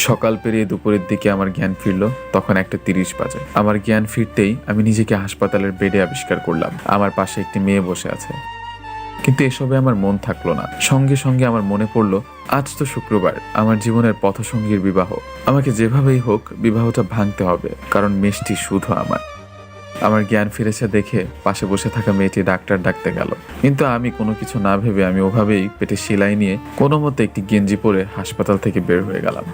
সকাল পেরিয়ে দুপুরের দিকে আমার জ্ঞান ফিরলো। তখন 1:30 বাজে। আমার জ্ঞান ফিরতেই আমি নিজেকে হাসপাতালের বেডে আবিষ্কার করলাম। আমার পাশে একটি মেয়ে বসে আছে, কিন্তু এসবে আমার মন থাকলো না। সঙ্গে সঙ্গে আমার মনে পড়লো আজ তো শুক্রবার, আমার জীবনের পথসঙ্গীর বিবাহ। আমাকে যেভাবেই হোক বিবাহটা ভাঙতে হবে, কারণ মিষ্টি শুধু আমার। আমার জ্ঞান ফিরেছে দেখে পাশে বসে থাকা মেয়েটি ডাক্তার ডাকতে গেল, কিন্তু আমি কোনো কিছু না ভেবে আমি ওভাবেই পেটে সেলাই নিয়ে কোনো মতে একটি গেঞ্জি পরে হাসপাতাল থেকে বের হয়ে গেলাম।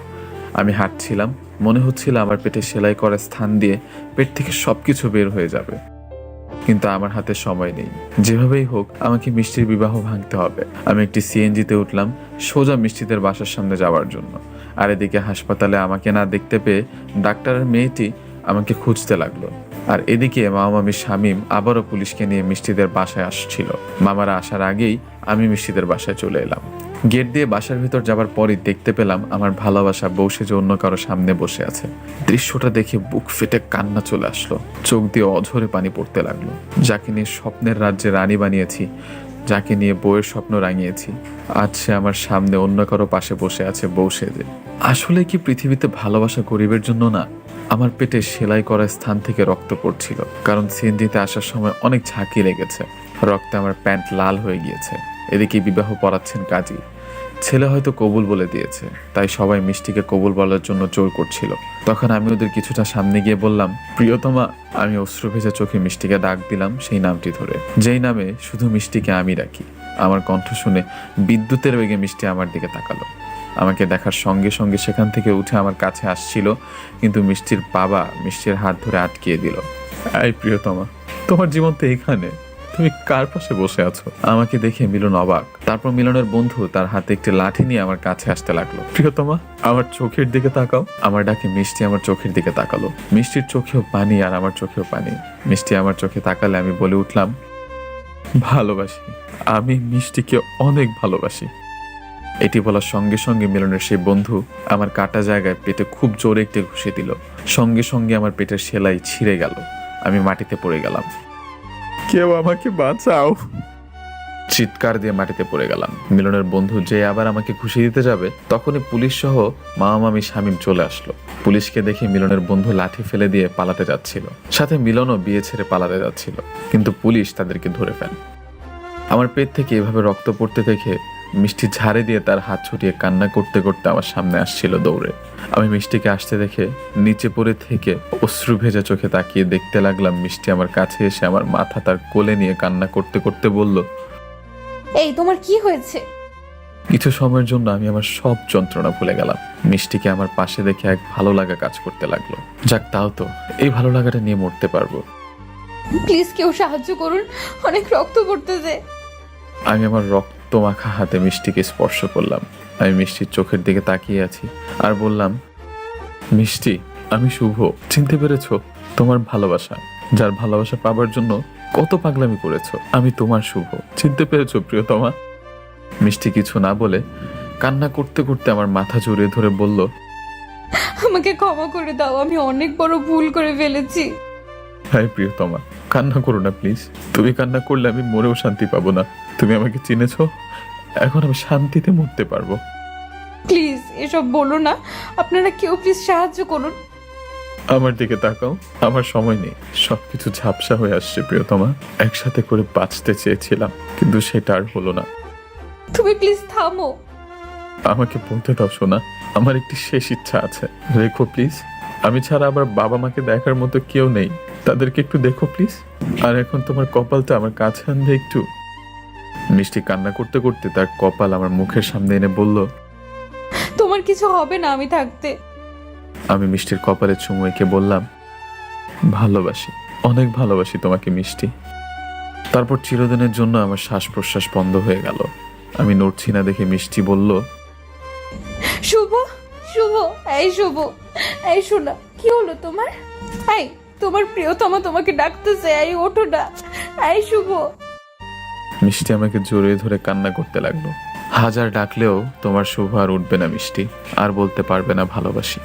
আমি হাঁটছিলাম, মনে হচ্ছিল আমার পেটে সেলাই করা স্থান দিয়ে পেট থেকে সবকিছু বের হয়ে যাবে, কিন্তু আমার হাতে সময় নেই। যেভাবেই হোক আমাকে মিষ্টির বিবাহ ভাঙতে হবে। আমি একটি সিএনজিতে উঠলাম সোজা মিষ্টিদের বাসার সামনে যাওয়ার জন্য। আর এদিকে হাসপাতালে আমাকে না দেখতে পেয়ে ডাক্তারের মেয়েটি আমাকে খুঁজতে লাগলো। আর এদিকে মামামি শামীম আবারও পুলিশকে নিয়ে মিষ্টিদের বাসায় আসছিল। মামারা আসার আগেই আমি মিষ্টিদের বাসায় চলে এলাম। গেট দিয়ে বাসার ভিতর যাবার পরই দেখতে পেলাম আমার ভালোবাসা বউ সেজে অন্য কারো সামনে বসে আছে। দৃশ্যটা দেখে বুক ফেটে কান্না চলে আসলো, চোখ দিয়ে অঝরে পানি পড়তে লাগলো। যাকে নিয়ে স্বপ্নের রাজ্যে রানী বানিয়েছি, যাকে নিয়ে বউয়ের স্বপ্ন রাঙিয়েছি, আজ সে আমার সামনে অন্য কারো পাশে বসে আছে বউ সেজে। আসলে কি পৃথিবীতে ভালোবাসা গরিবের জন্য না? আমার পেটে সেলাই করা স্থান থেকে রক্ত পড়ছিল, কারণ সিএনজিতে আসার সময় অনেক ঝাঁকি লেগেছে। রক্তে আমার প্যান্ট লাল হয়ে গিয়েছে। এদিকে বিবাহ পড়াচ্ছেন কাজী। ছেলে হয়তো কবুল বলে দিয়েছে, তাই সবাই মিষ্টিকে কবুল বলার জন্য জোর করছিল। তখন আমি ওদের কিছুটা সামনে গিয়ে বললাম, প্রিয়তমা। আমি অশ্রু ভেজা চোখে মিষ্টিকে ডাক দিলাম সেই নামটি ধরে, যেই নামে শুধু মিষ্টিকে আমি রাখি। আমার কণ্ঠ শুনে বিদ্যুতের বেগে মিষ্টি আমার দিকে তাকালো। আমাকে দেখার সঙ্গে সঙ্গে সেখান থেকে উঠে আমার কাছে আসছিল, কিন্তু মিষ্টির বাবা মিষ্টির হাত ধরে আটকিয়ে দিল। এই প্রিয়তমা, তোমার জীবন তো এখানে, তুমি কার পাশে বসে আছো? আমাকে দেখে মিলন অবাক। তারপর মিলনের বন্ধু তার হাতে একটি লাঠি নিয়ে আমার কাছে আসতে লাগলো। প্রিয়তমা, আমার চোখের দিকে তাকাও। আমার ডাকে মিষ্টি আমার চোখের দিকে তাকালো। মিষ্টির চোখেও পানি আর আমার চোখেও পানি। মিষ্টি আমার চোখে তাকালে আমি বলে উঠলাম, ভালোবাসি, আমি মিষ্টিকে অনেক ভালোবাসি। এটি বলার সঙ্গে সঙ্গে মিলনের সেই বন্ধু আমার কাটা জায়গায় পেটে খুব জোরে একটি ঘুষি দিল। সঙ্গে সঙ্গে আমার পেটের সেলাই ছিঁড়ে গেল। আমি মাটিতে পড়ে গেলাম। কেউ আমাকে বাঁচাও। চিৎকার দিয়ে মাটিতে পড়ে গেলাম। মিলনের বন্ধু যে আবার আমাকে খুশি দিতে যাবে, তখনই পুলিশ সহ মামা মামি শামীম চলে আসলো। পুলিশকে দেখে মিলনের বন্ধু লাঠি ফেলে দিয়ে পালাতে যাচ্ছিল, সাথে মিলনও বিয়ে ছেড়ে পালাতে যাচ্ছিল, কিন্তু পুলিশ তাদেরকে ধরে ফেলে। আমার পেট থেকে এভাবে রক্ত পড়তে দেখে মিষ্টি ঝাড়ে দিয়ে তার হাত ছুটিয়ে কান্না করতে করতে আমার সামনে আসছিল দৌড়ে। আমি মিষ্টিকে আসতে দেখে নিচে পড়ে থেকে অশ্রু ভেজা চোখে তাকিয়ে দেখতে লাগলাম। মিষ্টি আমার কাছে এসে আমার মাথা তার কোলে নিয়ে কান্না করতে করতে বলল, এই তোমার কি হয়েছে? কিছু সময়ের জন্য আমি আমার সব যন্ত্রণা ভুলে গেলাম। মিষ্টিকে আমার পাশে দেখে এক ভালো লাগা কাজ করতে লাগলো। যাক, তাও তো এই ভালো লাগাটা নিয়ে মরতে পারবো। প্লিজ কেউ সাহায্য করুন, অনেক রক্ত পড়তেছে। আমি আমার রক্ত মাখা হাতে মিষ্টিকে স্পর্শ করলাম। আমি মিষ্টির চোখের দিকে তাকিয়ে আছি আর বললাম, মিষ্টি, আমি শুভ, চিনতে পেরেছো? তোমার ভালোবাসা, যার ভালোবাসা পাবার জন্য কত পাগলামি করেছো, আমি তোমার শুভ, চিনতে পেরেছো প্রিয়তমা? মিষ্টি কিছু না বলে কান্না করতে করতে আমার মাথা জড়িয়ে ধরে বলল, আমাকে ক্ষমা করে দাও, আমি অনেক বড় ভুল করে ফেলেছি। হাই প্রিয়তমা, কান্না করো না প্লিজ। তুমি কান্না করলে আমি মরেও শান্তি পাবো না। তুমি আমাকে চিনেছো, এখন আমি শান্তিতে মরতে পারবো। প্লিজ এসব বলো না, আপনারা কেউ প্লিজ সাহায্য করুন। আমার দিকে তাকাও, আমার সময় নেই, সবকিছু ঝাপসা হয়ে আসছে প্রিয়তমা। একসাথে করে বাঁচতে চেয়েছিলাম, কিন্তু সেটা আর হলো না। তুমি প্লিজ থামো। আমাকে বলতে দাও সোনা, আমার একটি শেষ ইচ্ছা আছে, রেখো প্লিজ। আমি ছাড়া আবার বাবা মাকে দেখার মতো কেউ নেই, তাদেরকে একটু দেখো প্লিজ। আর এখন তোমার কপালটা আমার কাছে আনবে একটু। মিষ্টি কান্না করতে করতে তার কপাল আমার মুখের সামনে এনে বলল, তোমার কিছু হবে না আমি থাকতে। আমি মিষ্টির কপালে চুমু এঁকে বললাম, ভালোবাসি, অনেক ভালোবাসি তোমাকে মিষ্টি। তারপর চিরদিনের জন্য আমার শ্বাস প্রশ্বাস বন্ধ হয়ে গেল। আমি নড়ছি না দেখে মিষ্টি বলল, শুভ, শুভ, এই শুভ, এই শোনা, কি হলো তোমার? এই তোমার প্রিয়তমা তোমাকে ডাকতেছে, এই ওঠো না, এই শুভ। মিষ্টি আমাকে জড়িয়ে ধরে কান্না করতে লাগলো। হাজার ডাকলেও তোমার শুভ আর উঠবে না মিষ্টি, আর বলতে পারবে না ভালোবাসি।